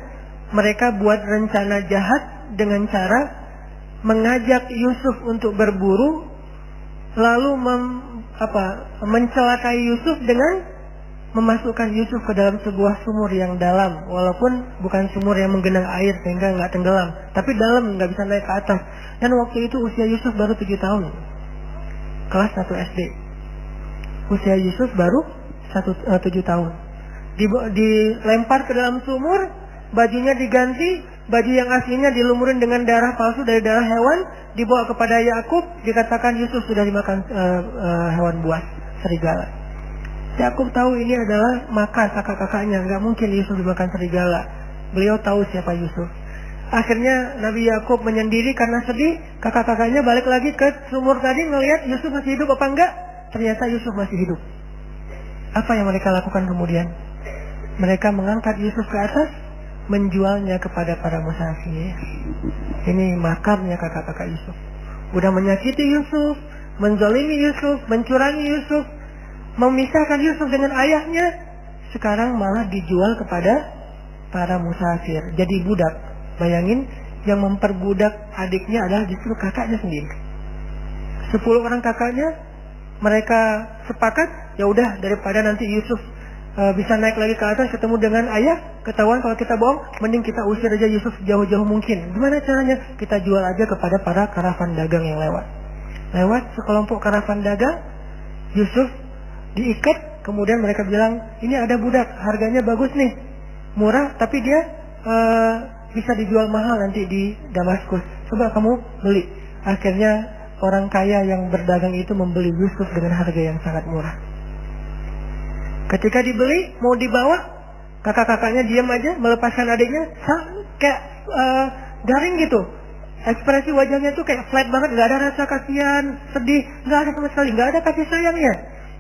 mereka buat rencana jahat dengan cara mengajak Yusuf untuk berburu, lalu mencelakai Yusuf dengan memasukkan Yusuf ke dalam sebuah sumur yang dalam, walaupun bukan sumur yang menggenang air sehingga nggak tenggelam, tapi dalam, nggak bisa naik ke atas. Dan waktu itu usia Yusuf baru 7 tahun, kelas 1 SD. Usia Yusuf baru 7 tahun. Dilempar ke dalam sumur, bajunya diganti, baju yang aslinya dilumurin dengan darah palsu dari darah hewan, dibawa kepada Yakub, dikatakan Yusuf sudah dimakan hewan buas, serigala. Yakub tahu ini adalah makar kakak-kakaknya, nggak mungkin Yusuf dimakan serigala. Beliau tahu siapa Yusuf. Akhirnya Nabi Yakub menyendiri karena sedih. Kakak-kakaknya balik lagi ke sumur tadi ngelihat Yusuf masih hidup apa enggak. Ternyata Yusuf masih hidup. Apa yang mereka lakukan kemudian? Mereka mengangkat Yusuf ke atas, menjualnya kepada para musafir. Ini makarnya kakak-kakak Yusuf. Udah menyakiti Yusuf, menzalimi Yusuf, mencurangi Yusuf, memisahkan Yusuf dengan ayahnya, sekarang malah dijual kepada para musafir, jadi budak. Bayangin, yang memperbudak adiknya adalah justru kakaknya sendiri. 10 orang kakaknya, mereka sepakat, ya udah daripada nanti Yusuf bisa naik lagi ke atas ketemu dengan ayah, ketahuan kalau kita bohong, mending kita usir aja Yusuf jauh-jauh mungkin. Gimana caranya? Kita jual aja kepada para karavan dagang yang lewat. Lewat sekelompok karavan dagang, Yusuf diikat, kemudian mereka bilang, ini ada budak, harganya bagus nih, murah, tapi dia bisa dijual mahal nanti di Damaskus. Coba kamu beli. Akhirnya orang kaya yang berdagang itu membeli Yusuf dengan harga yang sangat murah. Ketika dibeli, mau dibawa, kakak-kakaknya diam aja, melepaskan adiknya, kayak garing gitu. Ekspresi wajahnya tuh kayak flat banget, gak ada rasa kasihan, sedih, gak ada sama sekali, gak ada kasih sayangnya.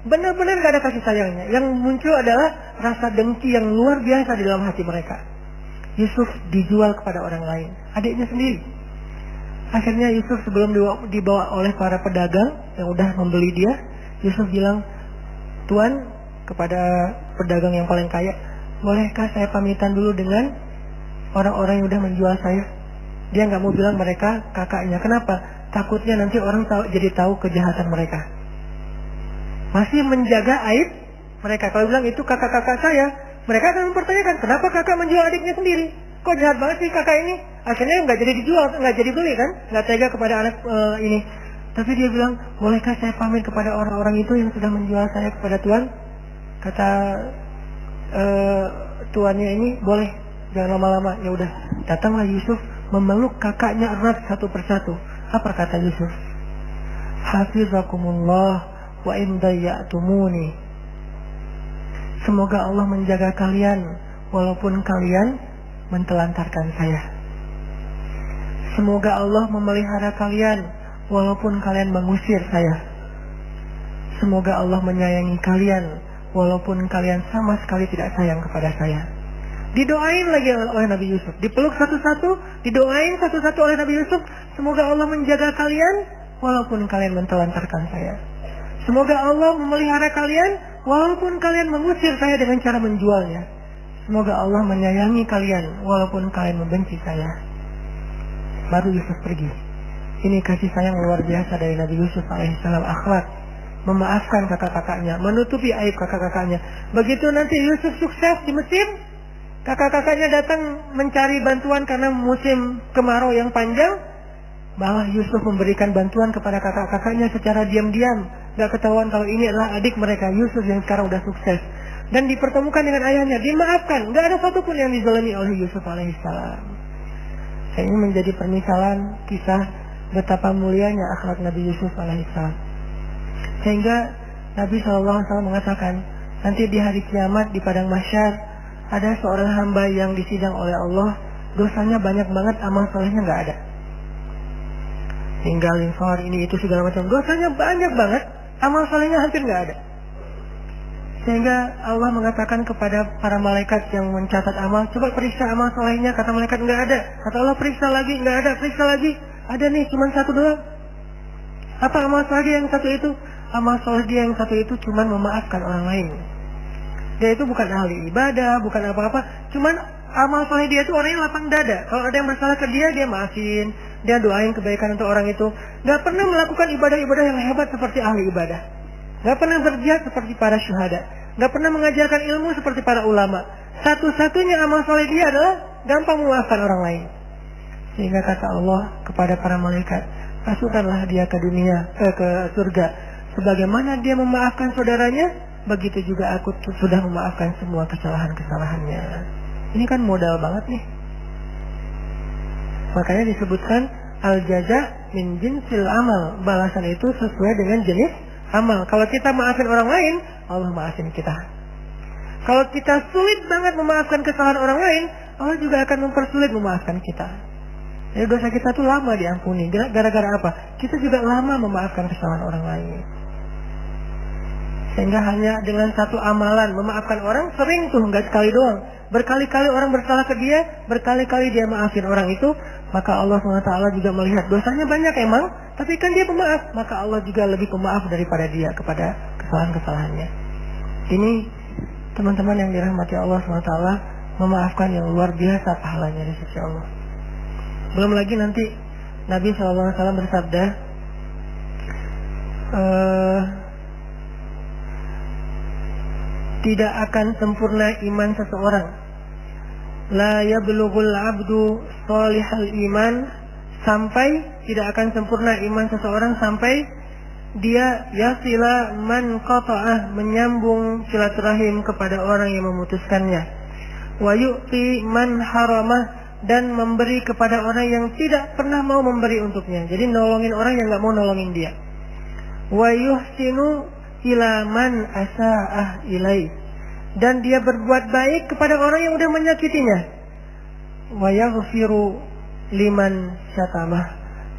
Benar-benar gak ada kasih sayangnya. Yang muncul adalah rasa dengki yang luar biasa di dalam hati mereka. Yusuf dijual kepada orang lain, adiknya sendiri. Akhirnya Yusuf sebelum dibawa oleh para pedagang yang udah membeli dia, Yusuf bilang, Tuan, kepada pedagang yang paling kaya, bolehkah saya pamitan dulu dengan orang-orang yang udah menjual saya? Dia nggak mau bilang mereka kakaknya. Kenapa? Takutnya nanti orang jadi tahu kejahatan mereka. Masih menjaga aib mereka. Kalau bilang itu kakak-kakak saya, mereka akan mempertanyakan, kenapa kakak menjual adiknya sendiri? Kok jahat banget sih kakak ini? Akhirnya nggak jadi dijual, nggak jadi beli kan? Nggak tega kepada anak ini. Tapi dia bilang, bolehkah saya pamit kepada orang-orang itu yang sudah menjual saya kepada Tuan? Kata tuannya ini, boleh, jangan lama-lama. Ya udah, datanglah Yusuf memeluk kakaknya erat satu persatu. Apa kata Yusuf? Hafizakumullah wa in dayya'tumuni. Semoga Allah menjaga kalian walaupun kalian mentelantarkan saya. Semoga Allah memelihara kalian walaupun kalian mengusir saya. Semoga Allah menyayangi kalian walaupun kalian sama sekali tidak sayang kepada saya. Didoain lagi oleh Nabi Yusuf. Dipeluk satu-satu, didoain satu-satu oleh Nabi Yusuf. Semoga Allah menjaga kalian walaupun kalian mentelantarkan saya. Semoga Allah memelihara kalian walaupun kalian mengusir saya dengan cara menjualnya. Semoga Allah menyayangi kalian walaupun kalian membenci saya. Baru Yusuf pergi. Ini kasih sayang luar biasa dari Nabi Yusuf alaihissalam, akhlak. Memaafkan kakak-kakaknya, menutupi aib kakak-kakaknya. Begitu nanti Yusuf sukses di Mesir, kakak-kakaknya datang mencari bantuan karena musim kemarau yang panjang, malah Yusuf memberikan bantuan kepada kakak-kakaknya secara diam-diam. Gak ketahuan kalau ini adalah adik mereka, Yusuf yang sekarang udah sukses. Dan dipertemukan dengan ayahnya, dimaafkan. Gak ada satupun yang dizalimi oleh Yusuf alaihissalam. Ini menjadi permisalan kisah betapa mulianya akhlak Nabi Yusuf alaihissalam. Sehingga Nabi SAW mengatakan, nanti di hari kiamat di padang mahsyar ada seorang hamba yang disidang oleh Allah, dosanya banyak banget, amal solehnya nggak ada. Tinggalin sholat ini itu segala macam, dosanya banyak banget, amal solehnya hampir nggak ada. Sehingga Allah mengatakan kepada para malaikat yang mencatat amal, coba periksa amal solehnya. Kata malaikat nggak ada. Kata Allah, periksa lagi, nggak ada, periksa lagi. Ada nih, cuma satu doang. Apa amal soleh yang satu itu? Amal soleh dia yang satu itu cuma memaafkan orang lain. Dia itu bukan ahli ibadah, bukan apa-apa. Cuman amal soleh dia itu orang yang lapang dada. Kalau ada yang bersalah ke dia, dia maafin. Dia doain kebaikan untuk orang itu. Gak pernah melakukan ibadah-ibadah yang hebat seperti ahli ibadah. Gak pernah berjihad seperti para syuhada. Gak pernah mengajarkan ilmu seperti para ulama. Satu-satunya amal soleh dia adalah gampang memaafkan orang lain. Sehingga kata Allah kepada para malaikat, masukkanlah dia ke dunia, ke surga. Sebagaimana dia memaafkan saudaranya, begitu juga aku sudah memaafkan semua kesalahan-kesalahannya. Ini kan modal banget nih. Makanya disebutkan al-jaza min jinsil amal. Balasan itu sesuai dengan jenis amal. Kalau kita maafin orang lain, Allah maafin kita. Kalau kita sulit banget memaafkan kesalahan orang lain, Allah juga akan mempersulit memaafkan kita. Jadi dosa kita tuh lama diampuni. Gara-gara apa? Kita juga lama memaafkan kesalahan orang lain. Sehingga hanya dengan satu amalan memaafkan orang, sering tuh, nggak sekali doang. Berkali-kali orang bersalah ke dia, berkali-kali dia maafin orang itu, maka Allah SWT juga melihat dosanya banyak emang, tapi kan dia pemaaf, maka Allah juga lebih pemaaf daripada dia kepada kesalahan-kesalahannya. Ini teman-teman yang dirahmati Allah SWT, memaafkan yang luar biasa pahalanya di sisi Allah. Belum lagi nanti Nabi SAW bersabda, tidak akan sempurna iman seseorang. La yablughul 'abdu shalihal iman, sampai tidak akan sempurna iman seseorang sampai dia yasila man qata'ah, menyambung silaturahim kepada orang yang memutuskannya. Wa yu'ti man haramah, dan memberi kepada orang yang tidak pernah mau memberi untuknya. Jadi nolongin orang yang enggak mau nolongin dia. Wa yuhsinu ila man asa'ah ilai, dan dia berbuat baik kepada orang yang udah menyakitinya. Wa yaghfiru liman syatamah,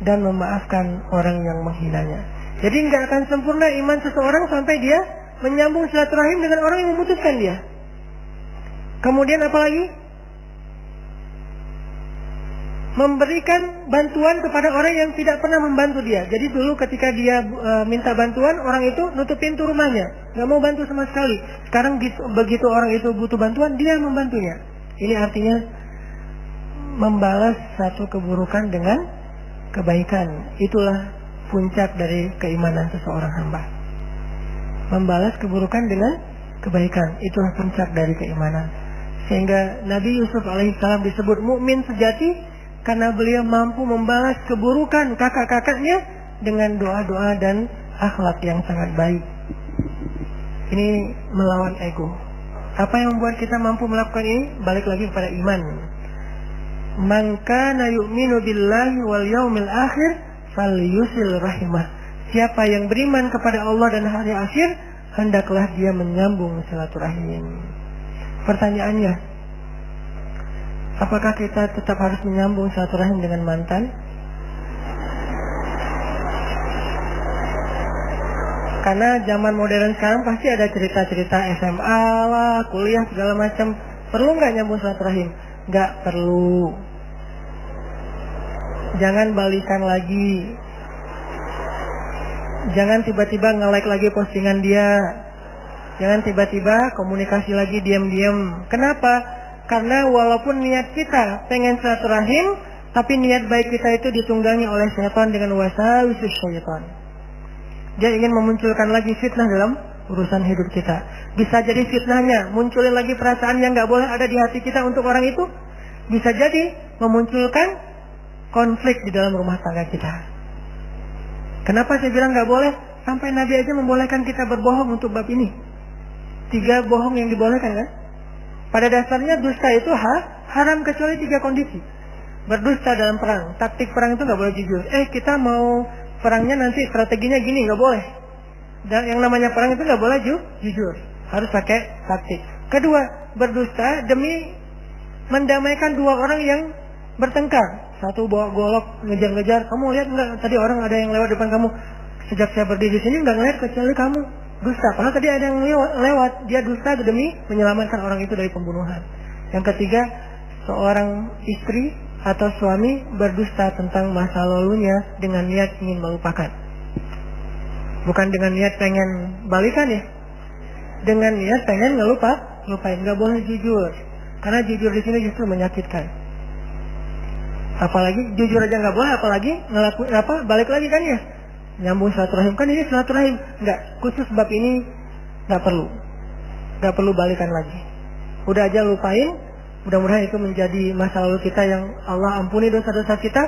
dan memaafkan orang yang menghinanya. Jadi enggak akan sempurna iman seseorang sampai dia menyambung silaturahim dengan orang yang memutuskan dia. Kemudian apa lagi? Memberikan bantuan kepada orang yang tidak pernah membantu dia. Jadi dulu ketika dia minta bantuan, orang itu nutup pintu rumahnya, nggak mau bantu sama sekali. Sekarang begitu orang itu butuh bantuan, dia membantunya. Ini artinya membalas satu keburukan dengan kebaikan. Itulah puncak dari keimanan seseorang hamba. Membalas keburukan dengan kebaikan, itulah puncak dari keimanan. Sehingga Nabi Yusuf alaihissalam disebut mukmin sejati karena beliau mampu membalas keburukan kakak-kakaknya dengan doa-doa dan akhlak yang sangat baik. Ini melawan ego. Apa yang membuat kita mampu melakukan ini? Balik lagi kepada iman. Man kana yu'minu billahi wal yaumil akhir falyusil rahimah. Siapa yang beriman kepada Allah dan hari akhir, hendaklah dia menyambung silaturahim. Pertanyaannya, apakah kita tetap harus menyambung silaturahim dengan mantan? Karena zaman modern sekarang pasti ada cerita-cerita SMA lah, kuliah segala macam. Perlu nggak nyambung silaturahim? Nggak perlu. Jangan balikan lagi. Jangan tiba-tiba nge-like lagi postingan dia. Jangan tiba-tiba komunikasi lagi diam-diam. Kenapa? Karena walaupun niat kita pengen silaturahim, tapi niat baik kita itu ditunggangi oleh syaitan dengan waswasus syaitan. Dia ingin memunculkan lagi fitnah dalam urusan hidup kita. Bisa jadi fitnahnya munculin lagi perasaan yang nggak boleh ada di hati kita untuk orang itu. Bisa jadi memunculkan konflik di dalam rumah tangga kita. Kenapa saya bilang nggak boleh? Sampai Nabi aja membolehkan kita berbohong untuk bab ini. 3 bohong yang dibolehkan kan? Pada dasarnya dusta itu haram kecuali 3 kondisi. Berdusta dalam perang, taktik perang itu nggak boleh jujur. Kita mau perangnya nanti strateginya gini, nggak boleh. Dan yang namanya perang itu nggak boleh jujur, harus pakai taktik. Kedua, berdusta demi mendamaikan 2 orang yang bertengkar. Satu bawa golok ngejar-ngejar, kamu lihat nggak tadi orang ada yang lewat depan kamu? Sejak saya berdiri di sini nggak ngeliat kecuali kamu. Dusta, karena tadi ada yang lewat, dia dusta demi menyelamatkan orang itu dari pembunuhan. Yang ketiga, seorang istri atau suami berdusta tentang masa lalunya dengan niat ingin melupakan. Bukan dengan niat pengen balikan ya, dengan niat pengen ngelupain. Nggak boleh jujur, karena jujur di sini justru menyakitkan. Apalagi jujur aja nggak boleh, apalagi ngelakuin balik lagi kan ya. Nyambung silaturahim, kan ini silaturahim. Enggak, khusus bab ini enggak perlu balikan lagi. Udah aja lupain. Mudah-mudahan itu menjadi masa lalu kita yang Allah ampuni dosa-dosa kita.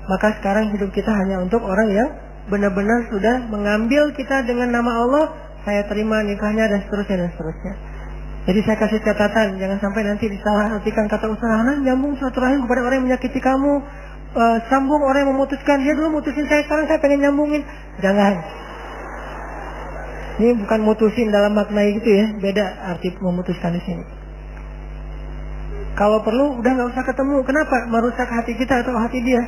Maka sekarang hidup kita hanya untuk orang yang benar-benar sudah mengambil kita dengan nama Allah. Saya terima nikahnya dan seterusnya dan seterusnya. Jadi saya kasih catatan, jangan sampai nanti disalahartikan kata usaha, nyambung silaturahim kepada orang yang menyakiti kamu. Sambung orang yang memutuskan, dia dulu mutusin saya, sekarang saya pengen nyambungin. Jangan. Ini bukan mutusin dalam makna gitu ya, beda arti memutuskan di sini. Kalau perlu udah nggak usah ketemu. Kenapa? Merusak hati kita atau hati dia.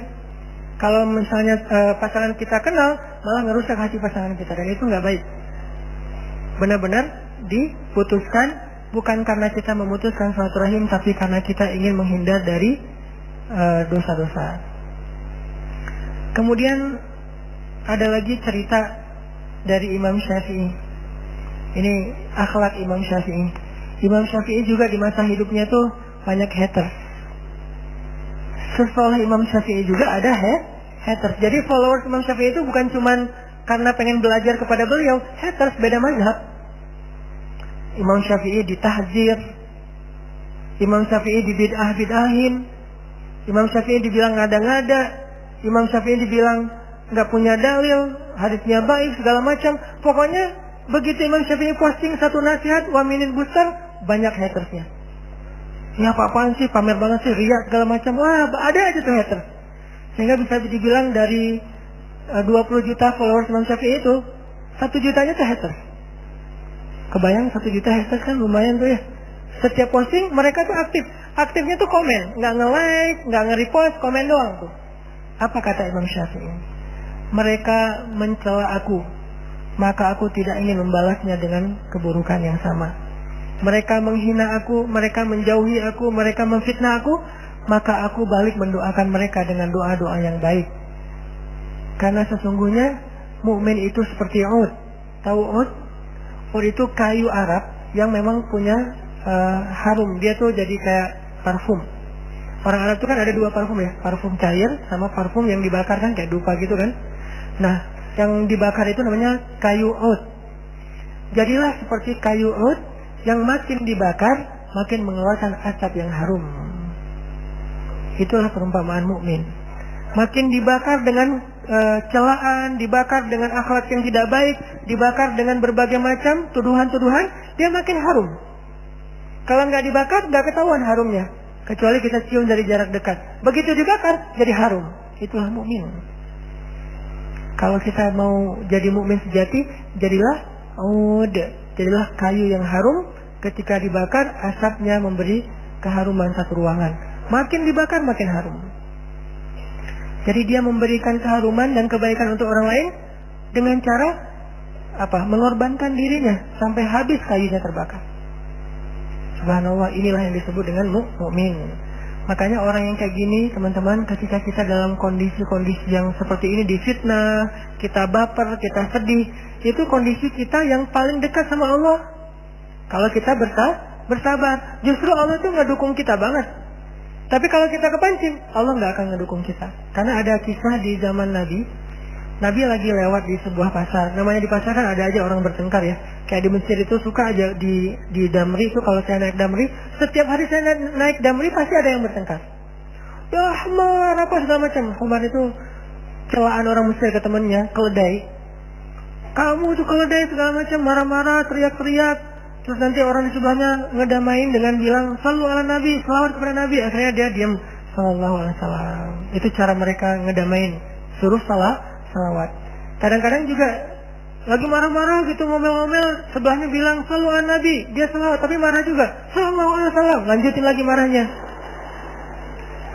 Kalau misalnya pasangan kita kenal, malah merusak hati pasangan kita, dan itu nggak baik. Benar-benar diputuskan bukan karena kita memutuskan silaturahim, tapi karena kita ingin menghindar dari dosa-dosa. Kemudian ada lagi cerita dari Imam Syafi'i. Ini akhlak Imam Syafi'i. Imam Syafi'i juga di masa hidupnya tuh banyak haters. Setelah Imam Syafi'i juga ada haters. Jadi followers Imam Syafi'i itu bukan cuman karena pengen belajar kepada beliau, haters beda mazhab. Imam Syafi'i ditahzir, Imam Syafi'i dibid'ah-bid'ahin, Imam Syafi'i dibilang ngada-ngada, Imam Syafi'i dibilang nggak punya dalil, hadisnya baik segala macam. Pokoknya begitu Imam Syafi'i posting satu nasihat waminin busar, banyak hatersnya. Ya apa-apaan sih, pamer banget sih, riak segala macam. Wah, ada aja tuh haters. Sehingga bisa dibilang dari 20 juta followers Imam Syafi'i itu 1 jutanya tuh haters. Kebayang 1 juta haters kan lumayan tuh ya. Setiap posting mereka tuh aktif. Aktifnya tuh komen, nggak nge-like, nggak nge-repost, komen doang tuh. Apa kata Imam Syafi'i? Mereka mencela aku, maka aku tidak ingin membalasnya dengan keburukan yang sama. Mereka menghina aku, mereka menjauhi aku, mereka memfitnah aku, maka aku balik mendoakan mereka dengan doa-doa yang baik. Karena sesungguhnya mukmin itu seperti ud. Tahu ud? Ud itu kayu Arab yang memang punya harum. Dia tuh jadi kayak parfum. Orang Arab itu kan ada 2 parfum ya, parfum cair sama parfum yang dibakar kan kayak dupa gitu kan. Nah, yang dibakar itu namanya kayu ud. Jadilah seperti kayu ud yang makin dibakar makin mengeluarkan asap yang harum. Itulah perumpamaan mukmin. Makin dibakar dengan celaan, dibakar dengan akhlak yang tidak baik, dibakar dengan berbagai macam tuduhan-tuduhan, dia makin harum. Kalau nggak dibakar, nggak ketahuan harumnya, kecuali kita cium dari jarak dekat. Begitu dibakar, jadi harum. Itulah mukmin. Kalau kita mau jadi mukmin sejati, jadilah jadilah kayu yang harum. Ketika dibakar, asapnya memberi keharuman satu ruangan. Makin dibakar, makin harum. Jadi dia memberikan keharuman dan kebaikan untuk orang lain dengan cara mengorbankan dirinya sampai habis kayunya terbakar. Subhanallah, inilah yang disebut dengan mukmin. Makanya orang yang kayak gini, teman-teman, ketika kita dalam kondisi-kondisi yang seperti ini, difitnah, kita baper, kita sedih, itu kondisi kita yang paling dekat sama Allah. Kalau kita bersabar, justru Allah itu ngedukung kita banget. Tapi kalau kita kepancing, Allah nggak akan ngedukung kita. Karena ada kisah di zaman Nabi. Nabi lagi lewat di sebuah pasar. Namanya di pasar kan ada aja orang bertengkar ya. Kayak di Mesir itu suka aja di Damri itu, kalau saya naik Damri, setiap hari saya naik Damri pasti ada yang bertengkar. Ya Ahmad, apa segala macam. Ahmad itu celaan orang Mesir ke temannya, keledai. Kamu tuh keledai segala macam, marah-marah, teriak-teriak. Terus nanti orang di sebelahnya ngedamain dengan bilang, sallu ala Nabi, salawat kepada Nabi. Akhirnya dia diam, sallallahu alaihi wasallam. Itu cara mereka ngedamain, suruh salawat. Kadang-kadang juga lagi marah-marah gitu, ngomel-ngomel, sebelahnya bilang sallu ala Nabi, dia salawat tapi marah juga, sallallahu alaihi wasallam, lanjutin lagi marahnya.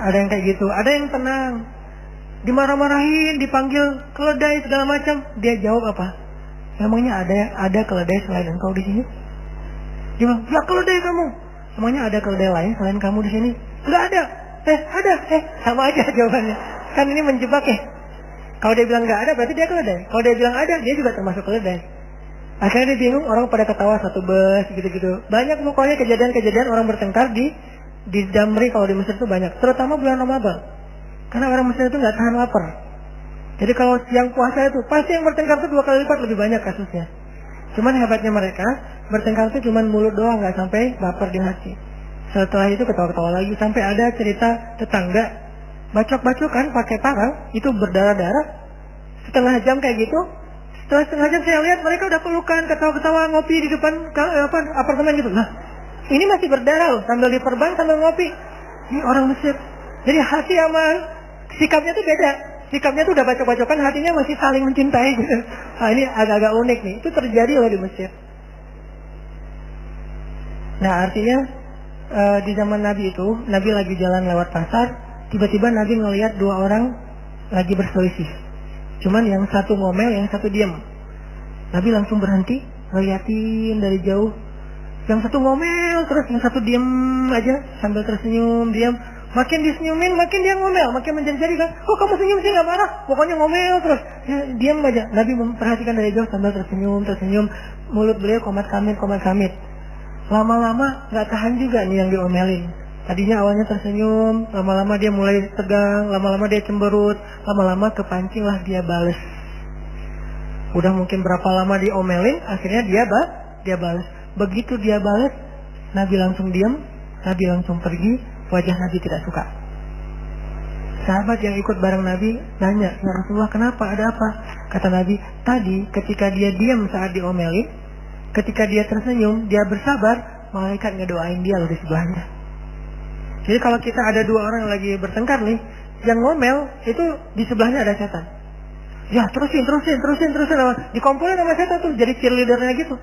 Ada yang kayak gitu, ada yang tenang, dimarah-marahin, dipanggil keledai segala macam, dia jawab apa? Emangnya ada keledai selain engkau di sini? Dia bilang, ya keledai kamu. Emangnya ada keledai lain selain kamu di sini? Enggak ada. Ada. Sama aja jawabannya. Kan ini menjebak ya. Kalau dia bilang nggak ada, berarti dia keledai. Kalau dia bilang ada, dia juga termasuk keledai. Akhirnya dia bingung, orang pada ketawa satu bus, gitu-gitu. Banyak pokoknya kejadian-kejadian orang bertengkar di Damri kalau di Mesir itu banyak. Terutama bulan Ramadan. Karena orang Mesir itu nggak tahan lapar. Jadi kalau siang puasa itu, pasti yang bertengkar itu 2 kali lipat lebih banyak kasusnya. Cuman hebatnya mereka, bertengkar itu cuman mulut doang, nggak sampai baper di hati. Setelah itu ketawa-ketawa lagi, sampai ada cerita tetangga bacok-bacokan pakai parang, itu berdarah-darah. Setengah jam kayak gitu. Setelah setengah jam saya lihat mereka udah pelukan, ketawa-ketawa, ngopi di depan apartemen gitu. Nah, ini masih berdarah loh, sambil diperban sambil ngopi. Ini orang Mesir. Jadi hati sama sikapnya tuh beda. Sikapnya tuh udah bacok-bacokan, hatinya masih saling mencintai gitu. Nah, ini agak-agak unik nih. Itu terjadi loh di Mesir. Nah, artinya di zaman Nabi itu, Nabi lagi jalan lewat pasar, tiba-tiba Nabi ngelihat 2 orang lagi berselisih. Cuman yang satu ngomel, yang satu diam. Nabi langsung berhenti, ngeliatin dari jauh. Yang satu ngomel, terus yang satu diam aja sambil tersenyum, diam. Makin disenyumin, makin dia ngomel, makin menjadi-jadi kan. Oh kamu senyum sih nggak marah, pokoknya ngomel terus. Ya, diam aja. Nabi memperhatikan dari jauh sambil tersenyum. Mulut beliau komat kamit. Lama-lama nggak tahan juga nih yang diomelin. Tadinya awalnya tersenyum, lama-lama dia mulai tegang, lama-lama dia cemberut, lama-lama kepancing lah dia bales. Udah mungkin berapa lama diomelin, akhirnya dia bales. Begitu dia balas, Nabi langsung diam, Nabi langsung pergi, wajah Nabi tidak suka. Sahabat yang ikut bareng Nabi nanya, ya Rasulullah, kenapa, ada apa? Kata Nabi, tadi ketika dia diam saat diomelin, ketika dia tersenyum, dia bersabar, malaikat ngedoain dia loh di sebelahnya. Jadi kalau kita ada dua orang yang lagi bertengkar nih, yang ngomel itu di sebelahnya ada setan. Ya terusin. Dikumpulin sama setan tuh, jadi cheerleadernya gitu.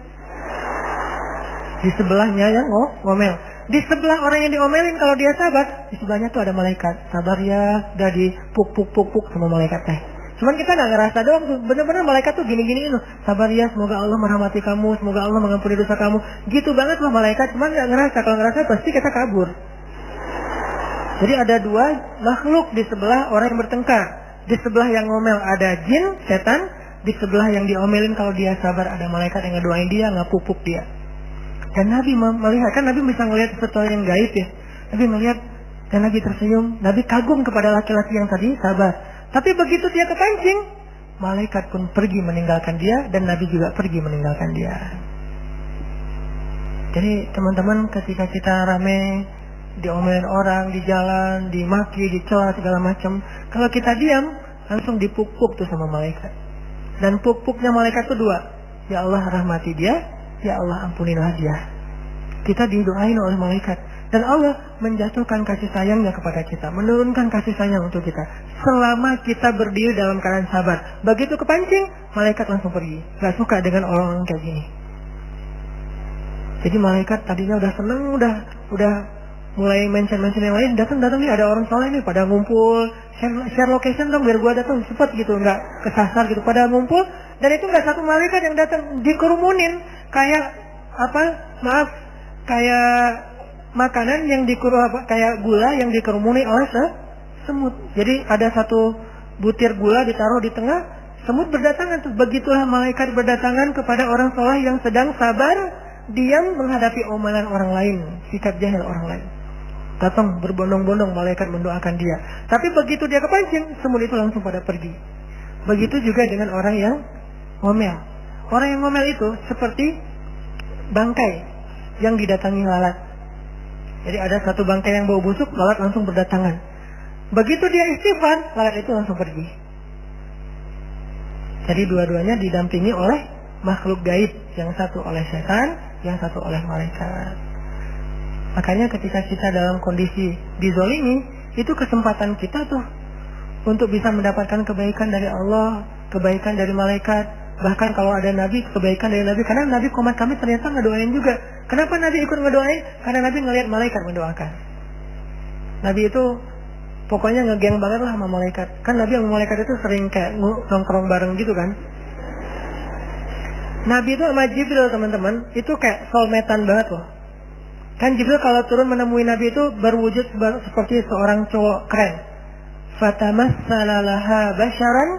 Di sebelahnya yang ngomel. Di sebelah orang yang diomelin kalau dia sabar, di sebelahnya tuh ada malaikat. Sabar ya, udah dipuk sama malaikat teh. Cuman kita nggak ngerasa doang tuh, bener-bener malaikat tuh gini-gini loh. Sabar ya, semoga Allah merahmati kamu, semoga Allah mengampuni dosa kamu. Gitu banget loh malaikat, cuman nggak ngerasa. Kalau ngerasa pasti kita kabur. Jadi ada dua makhluk di sebelah orang yang bertengkar. Di sebelah yang ngomel ada jin, setan. Di sebelah yang diomelin kalau dia sabar ada malaikat yang ngedoain dia, ngapupuk dia. Dan Nabi melihat, kan Nabi bisa melihat sesuatu yang gaib ya. Nabi melihat dan Nabi tersenyum. Nabi kagum kepada laki-laki yang tadi sabar. Tapi begitu dia kepancing, malaikat pun pergi meninggalkan dia dan Nabi juga pergi meninggalkan dia. Jadi teman-teman, ketika kita rame diomelin orang di jalan, dimaki, dicela segala macam, kalau kita diam langsung dipuk-puk tuh sama malaikat. Dan puk-puknya malaikat tuh dua. Ya Allah rahmati dia, ya Allah ampunilah dia. Kita didoain oleh malaikat. Dan Allah menjatuhkan kasih sayangnya kepada kita, menurunkan kasih sayang untuk kita selama kita berdiri dalam keadaan sabar. Begitu kepancing, malaikat langsung pergi. Gak suka dengan orang-orang kayak gini. Jadi malaikat tadinya udah seneng, udah mulai mention yang lain, datang nih ada orang soleh nih pada ngumpul, share location dong biar gua datang cepet gitu, nggak kesasar gitu, pada ngumpul. Dan itu nggak satu malaikat yang datang, dikerumunin kayak kayak makanan yang kayak gula yang dikerumuni oleh semut. Jadi ada satu butir gula ditaruh di tengah, semut berdatangan tuh. Begitulah malaikat berdatangan kepada orang soleh yang sedang sabar, diam menghadapi omelan orang lain, sikap jahil orang lain. Datang berbondong-bondong malaikat mendoakan dia. Tapi begitu dia kepancing, semut itu langsung pada pergi. Begitu juga dengan orang yang ngomel. Orang yang ngomel itu seperti bangkai yang didatangi lalat. Jadi ada satu bangkai yang bau busuk, lalat langsung berdatangan. Begitu dia istighfar, lalat itu langsung pergi. Jadi dua-duanya didampingi oleh makhluk gaib. Yang satu oleh setan, yang satu oleh malaikat. Makanya ketika kita dalam kondisi dizolimi, itu kesempatan kita tuh untuk bisa mendapatkan kebaikan dari Allah, kebaikan dari malaikat. Bahkan kalau ada Nabi, kebaikan dari Nabi. Karena Nabi komat kami ternyata ngedoain juga. Kenapa Nabi ikut ngedoain? Karena Nabi ngelihat malaikat mendoakan. Nabi itu pokoknya ngegeng banget lah sama malaikat. Kan Nabi sama malaikat itu sering kayak nongkrong bareng gitu kan. Nabi itu sama Jibril teman-teman, itu kayak soulmate-an banget loh. Kan Jibril kalau turun menemui Nabi itu berwujud seperti seorang cowok keren. Fatamassala laha basyaran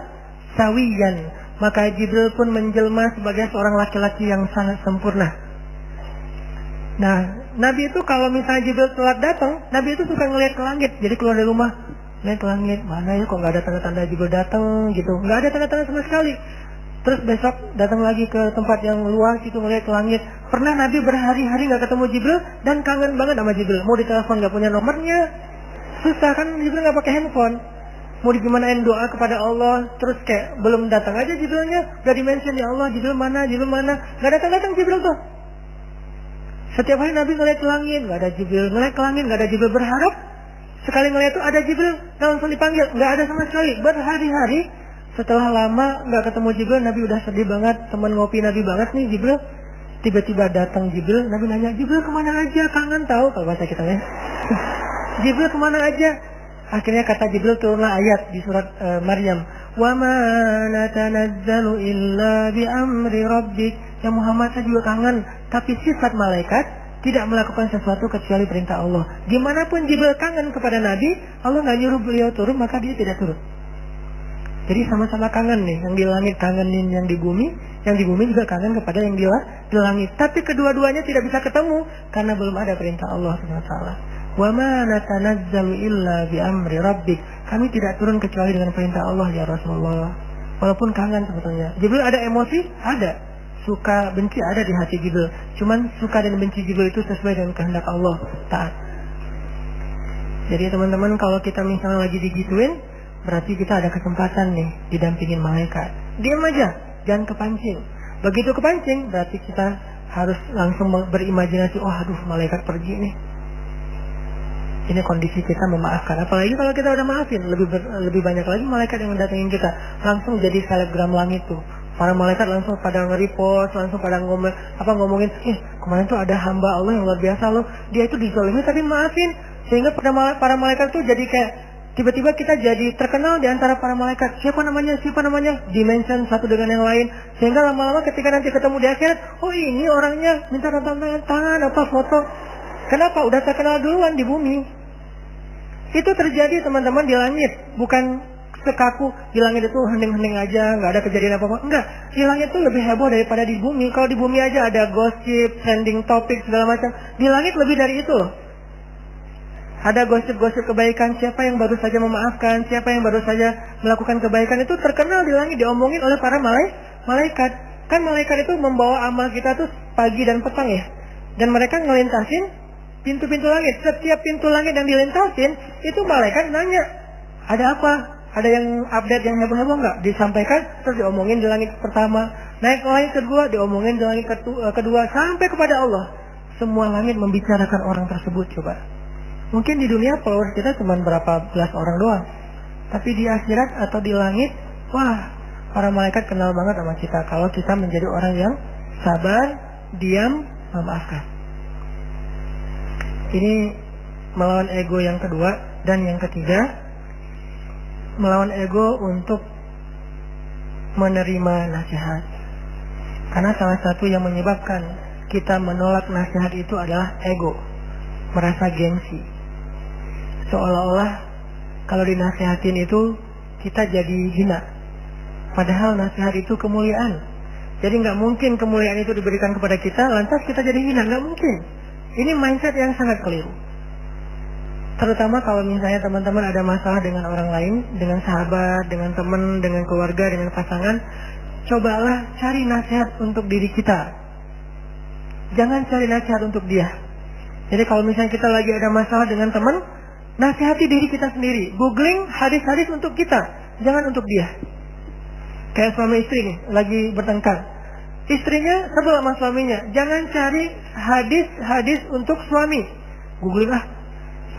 sawiyan. Maka Jibril pun menjelma sebagai seorang laki-laki yang sangat sempurna. Nah, Nabi itu kalau misalnya Jibril telat datang, Nabi itu suka ngelihat ke langit. Jadi keluar dari rumah, lihat ke langit, mana ya kok nggak ada tanda-tanda Jibril datang gitu. Nggak ada tanda-tanda sama sekali. Terus besok datang lagi ke tempat yang luas itu ngelihat ke langit. Pernah Nabi berhari-hari nggak ketemu Jibril dan kangen banget sama Jibril. Mau ditelepon nggak punya nomornya, susah kan, Jibril nggak pakai handphone. Mau digimanain doa kepada Allah, terus kayak belum datang aja Jibrilnya, udah dimention ya Allah, Jibril mana, nggak datang Jibril tuh. Setiap hari Nabi ngeliat ke langit, nggak ada Jibril, ngeliat ke langit, nggak ada Jibril, berharap sekali ngeliat tuh ada Jibril, langsung dipanggil, nggak ada sama sekali, berhari-hari. Setelah lama nggak ketemu Jibril, Nabi udah sedih banget, teman ngopi Nabi banget nih Jibril. Tiba-tiba datang Jibril, Nabi nanya, Jibril kemana aja, kangen tahu kalau bahasa kita ya. Jibril kemana aja? Akhirnya kata Jibril turunlah ayat di surat Maryam. Wa ma natanazzalu illa bi amri rabbik. Ya Muhammad, saya juga kangen, tapi sifat malaikat tidak melakukan sesuatu kecuali perintah Allah. Gimana pun Jibril kangen kepada Nabi, Allah nggak nyuruh beliau turun, maka dia tidak turun. Jadi sama-sama kangen nih, yang di langit kangenin yang di bumi juga kangen kepada yang di langit. Tapi kedua-duanya tidak bisa ketemu karena belum ada perintah Allah SWT. Wa ma natanazzalu illa bi amri rabbik. Kami tidak turun kecuali dengan perintah Allah ya Rasulullah. Walaupun kangen sebetulnya. Jibril ada emosi? Ada. Suka benci ada di hati Jibril. Cuman suka dan benci Jibril itu sesuai dengan kehendak Allah, taat. Jadi teman-teman, kalau kita misalnya lagi digituin, berarti kita ada kesempatan nih didampingin malaikat. Diam aja, jangan kepancing. Begitu kepancing, berarti kita harus langsung berimajinasi, oh aduh malaikat pergi nih. Ini kondisi kita memaafkan. Apalagi kalau kita udah maafin, lebih banyak lagi malaikat yang mendatangin kita. Langsung jadi selebgram langit tuh. Para malaikat langsung pada nge-repost, langsung pada ngomongin, kemarin tuh ada hamba Allah yang luar biasa loh. Dia itu dizalimi tapi maafin. Sehingga para malaikat tuh jadi kayak tiba-tiba kita jadi terkenal di antara para malaikat. Siapa namanya? Dimension satu dengan yang lain. Sehingga lama-lama ketika nanti ketemu di akhirat, oh ini orangnya minta tangan apa foto. Kenapa? Udah terkenal duluan di bumi. Itu terjadi teman-teman di langit, bukan sekaku di langit itu hening-hening aja, nggak ada kejadian apa-apa. Enggak, di langit itu lebih heboh daripada di bumi. Kalau di bumi aja ada gosip, trending topik segala macam. Di langit lebih dari itu loh. Ada gosip-gosip kebaikan, siapa yang baru saja memaafkan, siapa yang baru saja melakukan kebaikan, itu terkenal di langit, diomongin oleh para malaikat. Kan malaikat itu membawa amal kita tuh pagi dan petang ya. Dan mereka ngelintasin pintu-pintu langit. Setiap pintu langit yang dilintasin, itu malaikat nanya, ada apa? Ada yang update yang heboh-heboh nggak? Disampaikan, terus diomongin di langit pertama. Naik ke langit kedua, diomongin di langit kedua, sampai kepada Allah. Semua langit membicarakan orang tersebut, coba. Mungkin di dunia followers kita cuma berapa belas orang doang. Tapi di akhirat atau di langit, wah, para malaikat kenal banget sama kita. Kalau kita menjadi orang yang sabar, diam, memaafkan. Ini melawan ego yang kedua. Dan yang ketiga, melawan ego untuk menerima nasihat. Karena salah satu yang menyebabkan kita menolak nasihat itu adalah ego. Merasa gengsi. Seolah-olah kalau dinasihatin itu kita jadi hina. Padahal nasihat itu kemuliaan. Jadi nggak mungkin kemuliaan itu diberikan kepada kita, lantas kita jadi hina. Nggak mungkin. Ini mindset yang sangat keliru. Terutama kalau misalnya teman-teman ada masalah dengan orang lain, dengan sahabat, dengan teman, dengan keluarga, dengan pasangan, cobalah cari nasihat untuk diri kita. Jangan cari nasihat untuk dia. Jadi kalau misalnya kita lagi ada masalah dengan teman, nasihati diri kita sendiri. Googling hadis-hadis untuk kita, jangan untuk dia. Kayak suami istri nih, lagi bertengkar. Istrinya sebel sama suaminya. Jangan cari hadis-hadis untuk suami. Googling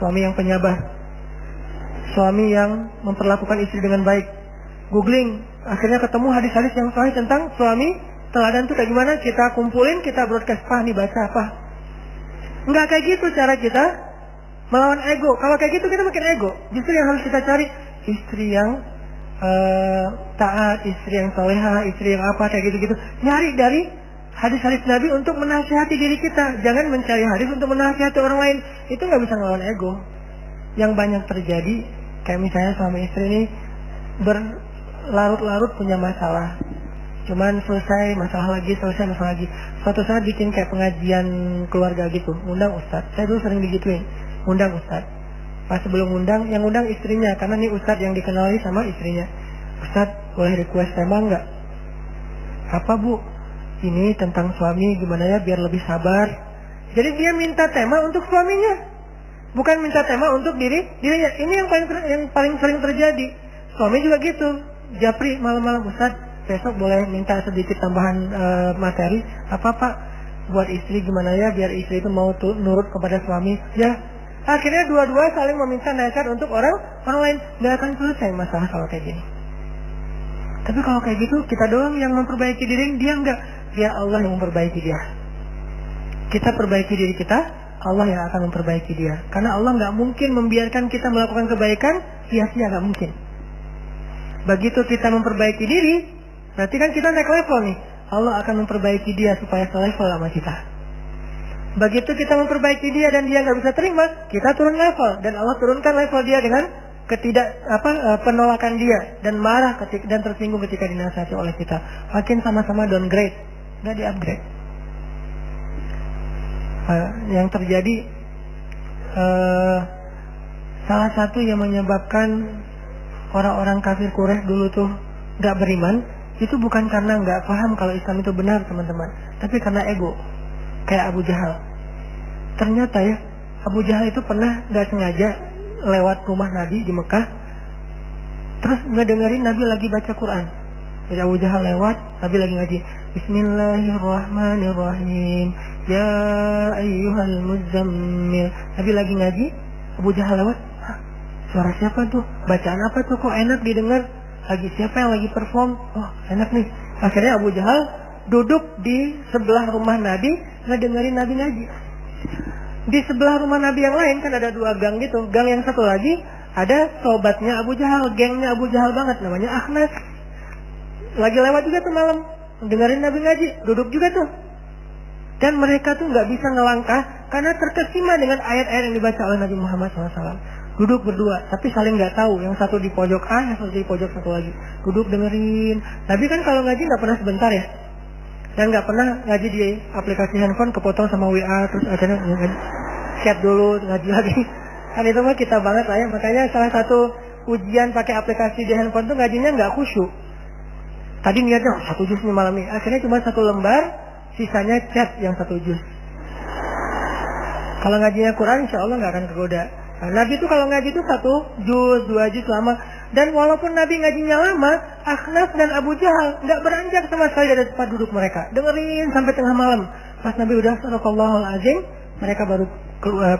suami yang penyabar, suami yang memperlakukan istri dengan baik. Googling, akhirnya ketemu hadis-hadis yang sahih tentang suami teladan itu kayak gimana. Kita kumpulin, kita broadcast, nih baca apa. Enggak kayak gitu cara kita melawan ego. Kalau kayak gitu kita makin ego. Justru yang harus kita cari istri yang taat, istri yang soleha, istri yang apa kayak gitu-gitu. Nyari dari hadis-hadis Nabi untuk menasihati diri kita. Jangan mencari hadis untuk menasihati orang lain. Itu nggak bisa melawan ego. Yang banyak terjadi kayak misalnya suami istri ini berlarut-larut punya masalah. Cuman selesai masalah lagi. Suatu saat bikin kayak pengajian keluarga gitu, undang ustadz. Saya dulu sering digituin, undang ustadz. Pas sebelum undang, yang undang istrinya, karena ini ustadz yang dikenali sama istrinya. Ustadz, boleh request tema nggak? Apa bu? Ini tentang suami gimana ya biar lebih sabar. Jadi dia minta tema untuk suaminya, bukan minta tema untuk dirinya. Ini yang paling sering terjadi. Suami juga gitu. Japri malam-malam, ustadz, besok boleh minta sedikit tambahan materi apa pak buat istri gimana ya biar istri itu mau nurut kepada suami ya. Akhirnya dua-dua saling meminta nasihat untuk orang lain. Nggak akan selesai masalah kalau kayak gini. Tapi kalau kayak gitu kita doang yang memperbaiki diri, dia enggak. Dia Allah yang memperbaiki dia. Kita perbaiki diri kita, Allah yang akan memperbaiki dia. Karena Allah nggak mungkin membiarkan kita melakukan kebaikan sia-sia, nggak mungkin. Begitu kita memperbaiki diri, berarti kan kita naik level nih. Allah akan memperbaiki dia supaya selevel sama kita. Begitu kita memperbaiki dia dan dia nggak bisa terima, kita turun level dan Allah turunkan level dia dengan penolakan dia dan marah dan tersinggung ketika dinasihati oleh kita. Makin sama-sama downgrade, nggak di-upgrade. Yang terjadi salah satu yang menyebabkan orang-orang kafir Quraisy dulu tuh nggak beriman, itu bukan karena nggak paham kalau Islam itu benar teman-teman, tapi karena ego. Kayak Abu Jahal. Ternyata ya, Abu Jahal itu pernah nggak sengaja lewat rumah Nabi di Mekah, terus ngedengerin Nabi lagi baca Quran. Jadi Abu Jahal lewat, Nabi lagi ngaji. Bismillahirrahmanirrahim. Ya ayyuhal muzammil. Nabi lagi ngaji, Abu Jahal lewat. Hah, suara siapa tuh? Bacaan apa tuh? Kok enak didengar? Lagi siapa yang lagi perform? Oh, enak nih. Akhirnya Abu Jahal duduk di sebelah rumah Nabi, ngedengerin Nabi ngaji. Di sebelah rumah Nabi yang lain kan ada 2 gang gitu. Gang yang satu lagi ada sobatnya Abu Jahal, gengnya Abu Jahal banget, namanya Akhnas. Lagi lewat juga tuh malam, dengerin Nabi ngaji, duduk juga tuh. Dan mereka tuh nggak bisa ngelangkah karena terkesima dengan ayat-ayat yang dibaca oleh Nabi Muhammad SAW. Duduk berdua, tapi saling nggak tahu. Yang satu di pojok A, yang satu di pojok satu lagi. Duduk dengerin. Nabi kan kalau ngaji nggak pernah sebentar ya. Dan nggak pernah ngaji di aplikasi handphone kepotong sama WA terus akhirnya ngaji. Chat dulu, ngaji lagi. Kan itu mah kita banget lah ya. Makanya salah satu ujian pakai aplikasi di handphone tuh ngajinya nggak khusyuk. Tadi niatnya 1 juz nih malam ini. Akhirnya cuma 1 lembar, sisanya chat yang 1 juz. Kalau ngajinya Quran insya Allah nggak akan kegoda. Nah, Nabi itu kalau ngaji itu 1 juz, 2 juz lama. Dan walaupun Nabi ngajinya lama, Akhnas dan Abu Jahal nggak beranjak sama sekali dari tempat duduk mereka. Dengerin sampai tengah malam. Pas Nabi udah Sadaqallahul Azim, mereka baru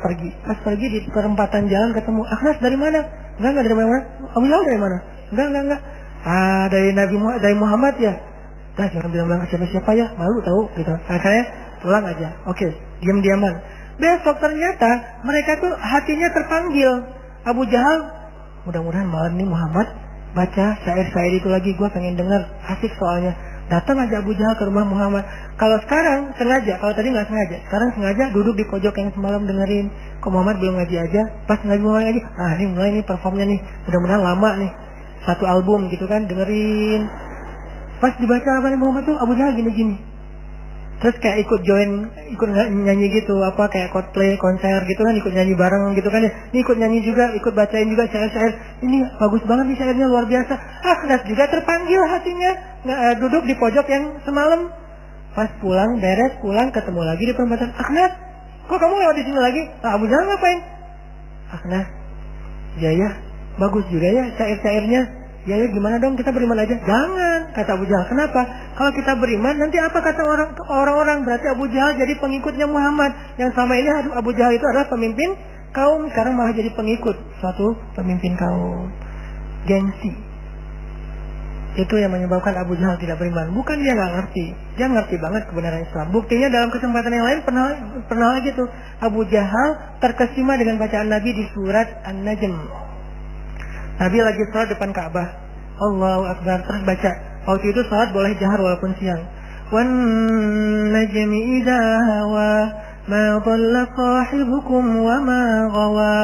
pergi. Pas pergi di perempatan jalan ketemu Akhnas dari mana? Enggak dari mana? Abu Jahal dari mana? Enggak. Ah, dari dari Muhammad ya. Dah jangan bilang siapa-siapa ya, malu tahu gitu. Akhirnya pulang aja. Oke, diam-diaman. Besok ternyata mereka tuh hatinya terpanggil. Abu Jahal, mudah-mudahan malam ini Muhammad baca syair-syair itu lagi, gue pengen dengar, asik soalnya. Datang aja Abu Jahal ke rumah Muhammad. Kalau sekarang sengaja, kalau tadi nggak sengaja, sekarang sengaja duduk di pojok yang semalam dengerin. Kok Muhammad belum ngaji aja? Pas ngaji mulai ngaji, ini mulai nih performnya nih, mudah-mudahan lama nih. 1 album gitu kan, dengerin. Pas dibaca apa nih Muhammad tuh Abu Jahal gini-gini. Terus kayak ikut nyanyi gitu, apa kayak cosplay konser gitu kan, ikut nyanyi bareng gitu kan ya. Ini ikut nyanyi juga, ikut bacain juga syair-syair. Ini bagus banget nih syairnya, luar biasa. Akhnas juga terpanggil hatinya, duduk di pojok yang semalam. Pas pulang, beres pulang ketemu lagi di perempatan. Akhnas, kok kamu lewat di sini lagi? Abu Jahal ngapain? Akhnas, ya, bagus juga ya syair-syairnya. Ya gimana dong kita beriman aja? Jangan, kata Abu Jahal. Kenapa? Kalau kita beriman nanti apa kata orang-orang? Berarti Abu Jahal jadi pengikutnya Muhammad. Yang selama ini Abu Jahal itu adalah pemimpin kaum, sekarang malah jadi pengikut suatu pemimpin kaum. Gengsi. Itu yang menyebabkan Abu Jahal tidak beriman. Bukan dia nggak ngerti, dia ngerti banget kebenaran Islam. Buktinya dalam kesempatan yang lain pernah lagi tuh Abu Jahal terkesima dengan bacaan Nabi di surat An-Najm. Nabi lagi sholat depan Ka'bah, Allahu Akbar, terus baca. Waktu itu sholat boleh jahar walaupun siang. Wan najmi idza hawa ma dhalla sahibukum wa ma ghawa.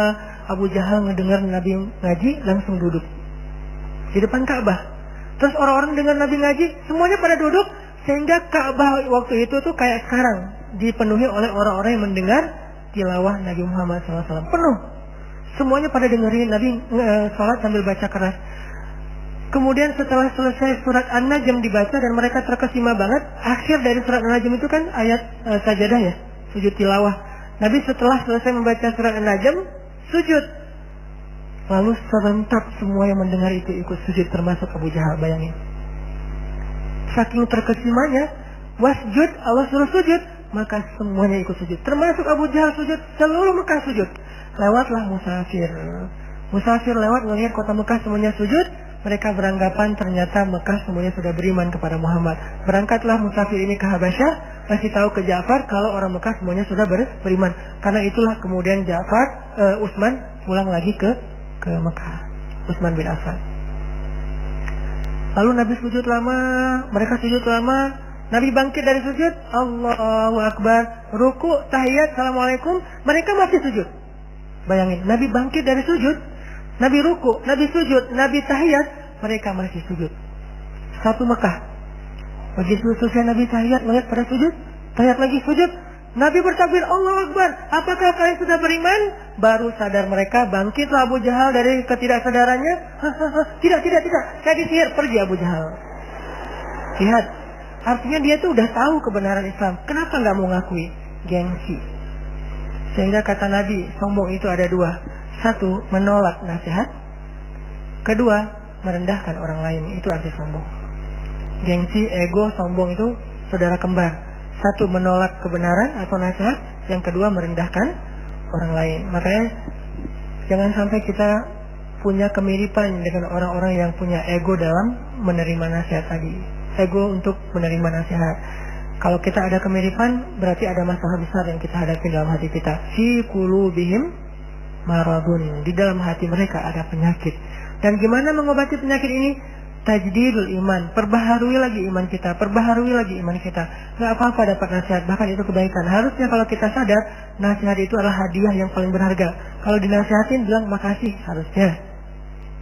Abu Jahal ngedengar Nabi ngaji langsung duduk di depan Ka'bah. Terus orang-orang dengar Nabi ngaji semuanya pada duduk, sehingga Ka'bah waktu itu tuh kayak sekarang dipenuhi oleh orang-orang yang mendengar tilawah Nabi Muhammad SAW. Penuh. Semuanya pada dengerin Nabi sholat sambil baca keras. Kemudian setelah selesai surat An-Najm dibaca dan mereka terkesima banget, akhir dari surat An-Najm itu kan ayat sajadah ya, sujud tilawah. Nabi setelah selesai membaca surat An-Najm, sujud. Lalu serentak semua yang mendengar itu ikut sujud, termasuk Abu Jahal, bayangin. Saking terkesimanya, wasjud, Allah suruh sujud, maka semuanya ikut sujud. Termasuk Abu Jahal sujud, seluruh Mekah sujud. Lewatlah musafir. Musafir lewat melihat kota Mekah semuanya sujud. Mereka beranggapan ternyata Mekah semuanya sudah beriman kepada Muhammad. Berangkatlah musafir ini ke Habasyah, kasih tahu ke Ja'far kalau orang Mekah semuanya sudah beriman. Karena itulah kemudian Utsman pulang lagi ke Mekah. Utsman bin Affan. Lalu Nabi sujud lama, mereka sujud lama. Nabi bangkit dari sujud, Allahu Akbar, ruku, tahiyat, assalamualaikum, mereka masih sujud. Bayangin, Nabi bangkit dari sujud, Nabi ruku, Nabi sujud, Nabi tahiyat, mereka masih sujud. Satu Mekah. Begitu selesai Nabi tahiyat, melihat pada sujud, tahiyat lagi sujud, Nabi bertakbir, Allahu Akbar, apakah kalian sudah beriman? Baru sadar mereka, bangkitlah Abu Jahal dari ketidaksadarannya. Tidak, saya disihir, pergi Abu Jahal. Lihat, artinya dia tuh udah tahu kebenaran Islam. Kenapa nggak mau ngakui? Gengsi. Sehingga kata Nabi, sombong itu ada dua. Satu, menolak nasihat. Kedua, merendahkan orang lain. Itu arti sombong. Gengsi, ego, sombong itu saudara kembar. Satu, menolak kebenaran atau nasihat. Yang kedua, merendahkan orang lain. Makanya jangan sampai kita punya kemiripan dengan orang-orang yang punya ego dalam menerima nasihat tadi. Ego untuk menerima nasihat. Kalau kita ada kemiripan, berarti ada masalah besar yang kita hadapi dalam hati kita. Fi qulubihim maradun. Di dalam hati mereka ada penyakit. Dan gimana mengobati penyakit ini? Tajdidul iman. Perbaharui lagi iman kita. Perbaharui lagi iman kita. Gak apa-apa dapat nasihat. Bahkan itu kebaikan. Harusnya kalau kita sadar, nasihat itu adalah hadiah yang paling berharga. Kalau dinasihatin, bilang makasih. Harusnya.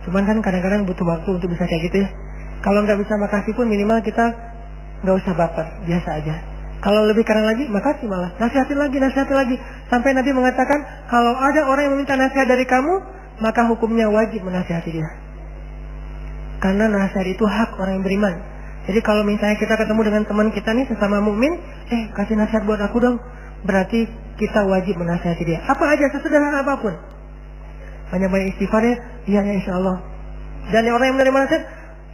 Cuman kan kadang-kadang butuh waktu untuk bisa kayak gitu ya. Kalau nggak bisa makasih pun minimal kita nggak usah baper, biasa aja. Kalau lebih keren lagi, makasih malah. Nasihatin lagi. Sampai Nabi mengatakan, kalau ada orang yang meminta nasihat dari kamu, maka hukumnya wajib menasihati dia. Karena nasihat itu hak orang yang beriman. Jadi kalau misalnya kita ketemu dengan teman kita nih, sesama mukmin, kasih nasihat buat aku dong. Berarti kita wajib menasihati dia. Apa aja, sesederhana apapun. Banyak-banyak istighfar ya, iya insya Allah. Dan orang yang menerima nasihat,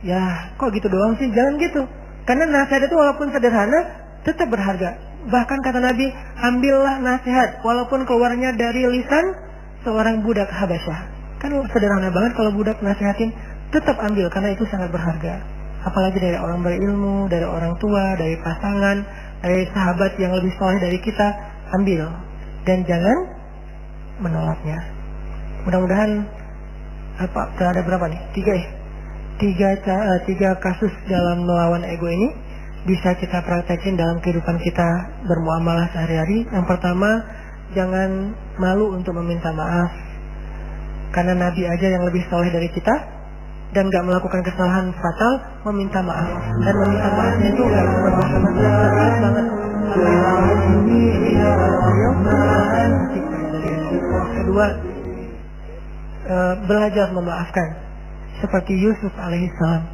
ya kok gitu doang sih, jangan gitu. Karena nasihat itu walaupun sederhana, tetap berharga. Bahkan kata Nabi, ambillah nasihat walaupun keluarnya dari lisan seorang budak Habasyah. Kan sederhana banget kalau budak nasihatin, tetap ambil karena itu sangat berharga. Apalagi dari orang berilmu, dari orang tua, dari pasangan, dari sahabat yang lebih soleh dari kita, ambil. Dan jangan menolaknya. Mudah-mudahan ada berapa nih? 3 ya? 3 kasus dalam melawan ego ini bisa kita praktekin dalam kehidupan kita bermuamalah sehari-hari. Yang pertama, jangan malu untuk meminta maaf. Karena Nabi aja yang lebih soleh dari kita dan gak melakukan kesalahan fatal, meminta maaf. Dan meminta maafnya itu gak cuma bahasa tegas banget. Kedua, belajar memaafkan seperti Yusuf alaihissalam.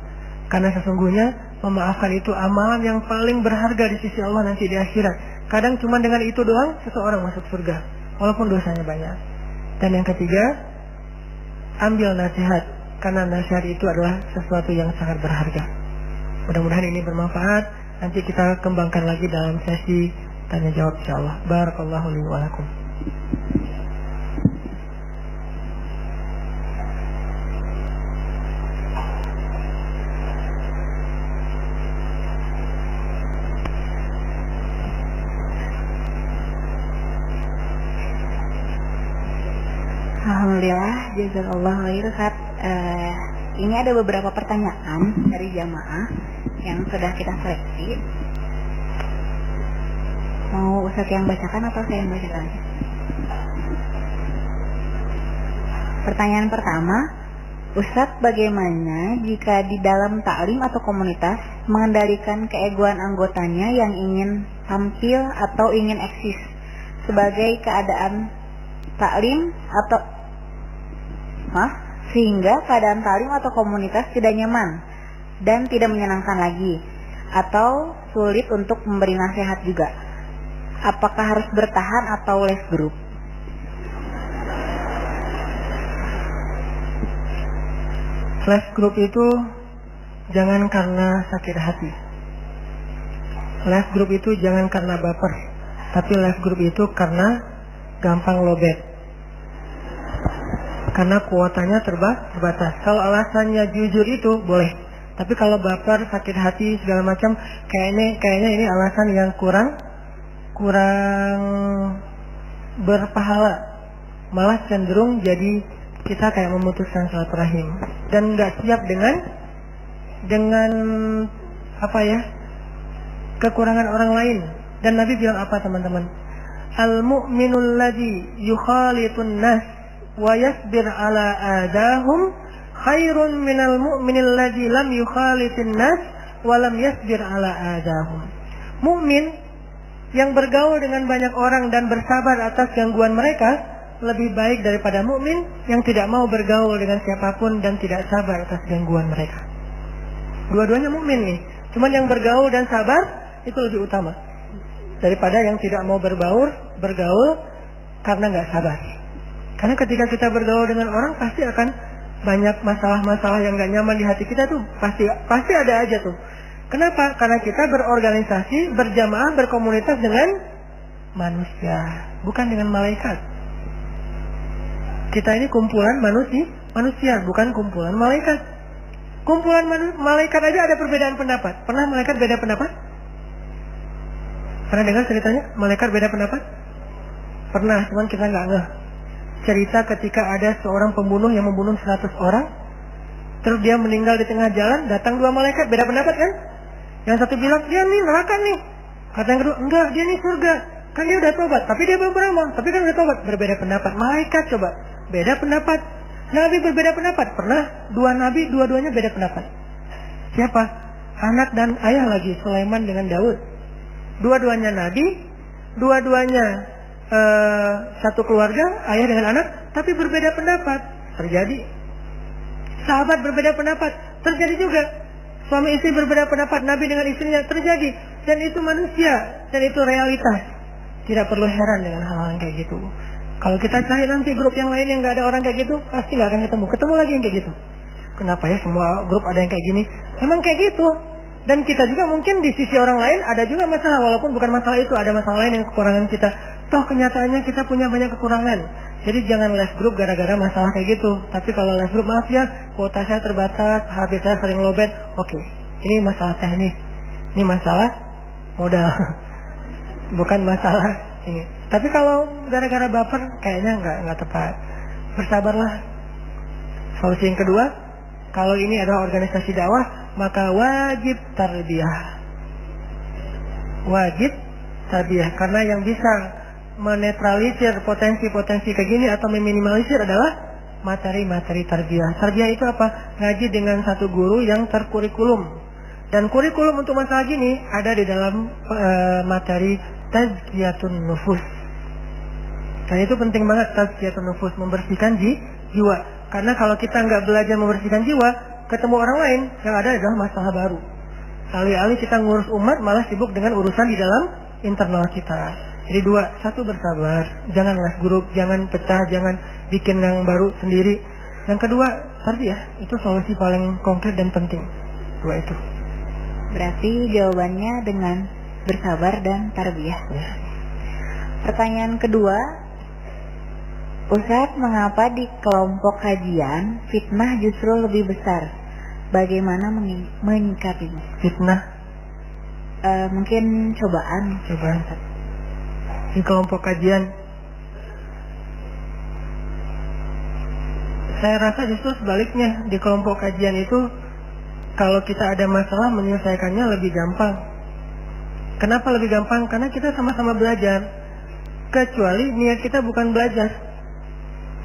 Karena sesungguhnya memaafkan itu amalan yang paling berharga di sisi Allah nanti di akhirat. Kadang cuma dengan itu doang seseorang masuk surga walaupun dosanya banyak. Dan yang ketiga, ambil nasihat, karena nasihat itu adalah sesuatu yang sangat berharga. Mudah-mudahan ini bermanfaat. Nanti kita kembangkan lagi dalam sesi tanya jawab insyaallah. Barakallahu li wa lakum. Alhamdulillah, jazakallah khair Ustaz. Ini ada beberapa pertanyaan dari jamaah yang sudah kita seleksi. Mau Ustaz yang bacakan atau saya yang bacakan? Pertanyaan pertama, Ustaz, bagaimana jika di dalam taklim atau komunitas mengendalikan keegoan anggotanya yang ingin tampil atau ingin eksis sebagai keadaan taklim atau sehingga keadaan taklim atau komunitas tidak nyaman dan tidak menyenangkan lagi atau sulit untuk memberi nasihat juga. Apakah harus bertahan atau les group? Les group itu jangan karena sakit hati. Les group itu jangan karena baper, tapi les group itu karena gampang lobet. Karena kuotanya terbatas. Kalau alasannya jujur itu boleh. Tapi kalau baper, sakit hati segala macam, kayaknya ini alasan yang kurang berpahala. Malah cenderung jadi kita kayak memutuskan silaturahim dan nggak siap dengan kekurangan orang lain. Dan Nabi bilang apa teman-teman? Al-mu'minul ladzi yukhalitun nas wa yasbir ala adahum khairun minal mu'minil ladzi lam yukhalitin nas wa lam yasbir ala adahum. Mukmin yang bergaul dengan banyak orang dan bersabar atas gangguan mereka lebih baik daripada mukmin yang tidak mau bergaul dengan siapapun dan tidak sabar atas gangguan mereka. Dua-duanya mukmin nih, Cuman yang bergaul dan sabar itu lebih utama daripada yang tidak mau bergaul karena nggak sabar. Karena ketika kita bergaul dengan orang pasti akan banyak masalah-masalah yang nggak nyaman di hati kita tuh pasti ada aja tuh. Kenapa? Karena kita berorganisasi, berjamaah, berkomunitas dengan manusia, bukan dengan malaikat. Kita ini kumpulan manusia, bukan kumpulan malaikat. Kumpulan malaikat aja ada perbedaan pendapat. Pernah malaikat beda pendapat? Pernah dengar ceritanya malaikat beda pendapat? Pernah, cuman kita nggak ngeh. Cerita ketika ada seorang pembunuh yang membunuh 100 orang, terus dia meninggal di tengah jalan, datang 2 malaikat beda pendapat kan? Yang satu bilang dia nih neraka nih, kata yang kedua enggak, dia nih surga, kan dia udah tobat, tapi dia belum beramal, tapi kan udah tobat. Berbeda pendapat. Malaikat coba beda pendapat, nabi berbeda pendapat. Pernah 2 nabi dua-duanya beda pendapat. Siapa? Anak dan ayah lagi, Sulaiman dengan Daud. Dua-duanya nabi, dua-duanya satu keluarga, ayah dengan anak, tapi berbeda pendapat. Terjadi. Sahabat berbeda pendapat, terjadi juga. Suami istri berbeda pendapat, nabi dengan istrinya, terjadi. Dan itu manusia, dan itu realitas. Tidak perlu heran dengan hal-hal yang kayak gitu. Kalau kita cari nanti grup yang lain yang nggak ada orang kayak gitu, pasti nggak akan ketemu lagi yang kayak gitu. Kenapa ya semua grup ada yang kayak gini? Emang kayak gitu. Dan kita juga mungkin di sisi orang lain ada juga masalah, walaupun bukan masalah itu, ada masalah lain yang kekurangan kita. Toh kenyataannya kita punya banyak kekurangan. Jadi jangan les grup gara-gara masalah kayak gitu. Tapi kalau les grup, maaf ya, kuota saya terbatas, HP saya sering lowbat. Oke, ini masalah teknis, ini masalah modal, bukan masalah ini. Tapi kalau gara-gara baper, kayaknya nggak tepat. Bersabarlah. Solusi yang kedua, kalau ini adalah organisasi dakwah, maka wajib tarbiyah. Wajib tarbiyah, karena yang bisa menetralisir potensi-potensi kayak gini atau meminimalisir adalah materi-materi tarbiyah. Tarbiyah itu apa? Ngaji dengan satu guru yang terkurikulum. Dan kurikulum untuk masalah gini ada di dalam materi tazkiyatun nufus. Dan itu penting banget, tazkiyatun nufus, membersihkan jiwa. Karena kalau kita nggak belajar membersihkan jiwa, ketemu orang lain yang ada adalah masalah baru. Alih-alih kita ngurus umat, malah sibuk dengan urusan di dalam internal kita. Jadi 2, 1 bersabar, jangan les grup, jangan pecah, jangan bikin yang baru sendiri. Yang kedua, tarbiyah, itu solusi paling konkret dan penting. 2 itu. Berarti jawabannya dengan bersabar dan tarbiyah. Ya. Pertanyaan kedua, Ustadz, mengapa di kelompok kajian fitnah justru lebih besar? Bagaimana menyikapinya? Fitnah? Mungkin cobaan. Di kelompok kajian, saya rasa justru sebaliknya. Di kelompok kajian itu, kalau kita ada masalah, menyelesaikannya lebih gampang. Kenapa lebih gampang? Karena kita sama-sama belajar. Kecuali niat kita bukan belajar.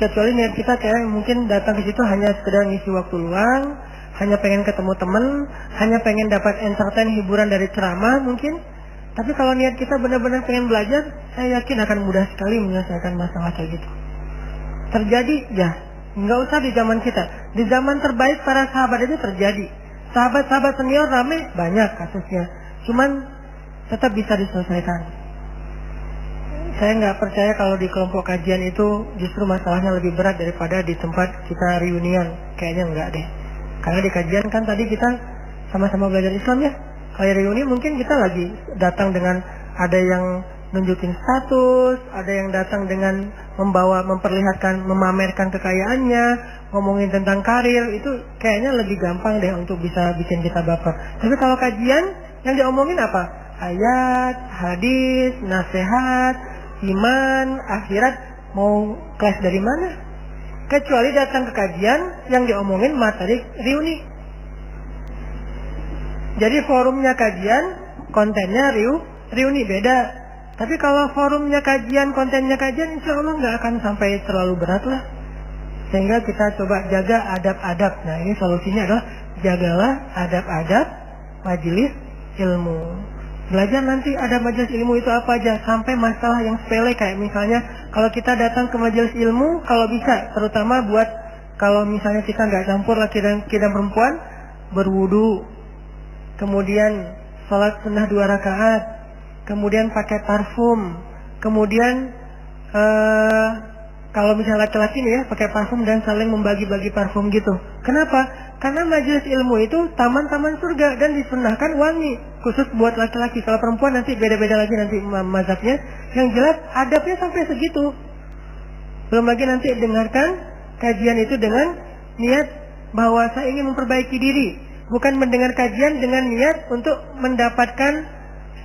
Kecuali niat kita kayak mungkin datang ke situ hanya sekedar ngisi waktu luang, hanya pengen ketemu teman, hanya pengen dapat entertain, hiburan dari ceramah mungkin. Tapi kalau niat kita benar-benar pengen belajar, saya yakin akan mudah sekali menyelesaikan masalah kayak gitu. Terjadi, ya, nggak usah di zaman kita. Di zaman terbaik para sahabat itu terjadi. Sahabat-sahabat senior rame, banyak kasusnya. Cuman tetap bisa diselesaikan. Saya nggak percaya kalau di kelompok kajian itu justru masalahnya lebih berat daripada di tempat kita reunian. Kayaknya enggak deh. Karena di kajian kan tadi kita sama-sama belajar Islam ya. Kalau reuni mungkin kita lagi datang dengan ada yang nunjukin status, ada yang datang dengan memperlihatkan, memamerkan kekayaannya, ngomongin tentang karir, itu kayaknya lebih gampang deh untuk bisa bikin kita baper. Tapi kalau kajian yang diomongin apa? Ayat, hadis, nasihat, iman, akhirat, mau kelas dari mana? Kecuali datang ke kajian yang diomongin materi reuni. Jadi forumnya kajian, kontennya reuni beda. Tapi kalau forumnya kajian, kontennya kajian, insya Allah nggak akan sampai terlalu berat lah. Sehingga kita coba jaga adab-adab. Nah ini solusinya adalah jagalah adab-adab majelis ilmu. Belajar nanti ada majelis ilmu itu apa aja, sampai masalah yang sepele kayak misalnya kalau kita datang ke majelis ilmu, kalau bisa, terutama buat kalau misalnya kita nggak campur laki dan perempuan, berwudu. kemudian sholat sunnah 2 rakaat, kemudian pakai parfum, kemudian kalau misalnya laki-laki nih ya pakai parfum dan saling membagi-bagi parfum gitu. Kenapa? Karena majelis ilmu itu taman-taman surga dan disunahkan wangi khusus buat laki-laki. Kalau perempuan nanti beda-beda lagi nanti mazhabnya. Yang jelas adabnya sampai segitu. Belum lagi nanti dengarkan kajian itu dengan niat bahwa saya ingin memperbaiki diri, bukan mendengar kajian dengan niat untuk mendapatkan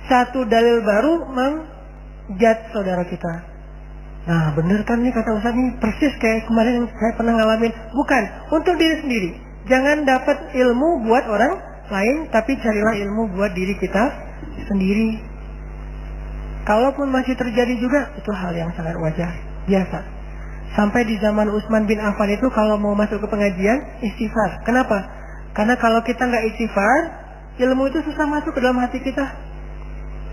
satu dalil baru menjudge saudara kita. Nah bener kan nih kata Ustaz nih, persis kayak kemarin yang saya pernah ngalamin. Bukan, untuk diri sendiri. Jangan dapat ilmu buat orang lain, tapi carilah ilmu buat diri kita sendiri. Kalaupun masih terjadi juga, itu hal yang sangat wajar, biasa. Sampai di zaman Utsman bin Affan itu kalau mau masuk ke pengajian, istighfar. Kenapa? Karena kalau kita nggak istighfar, ilmu itu susah masuk ke dalam hati kita.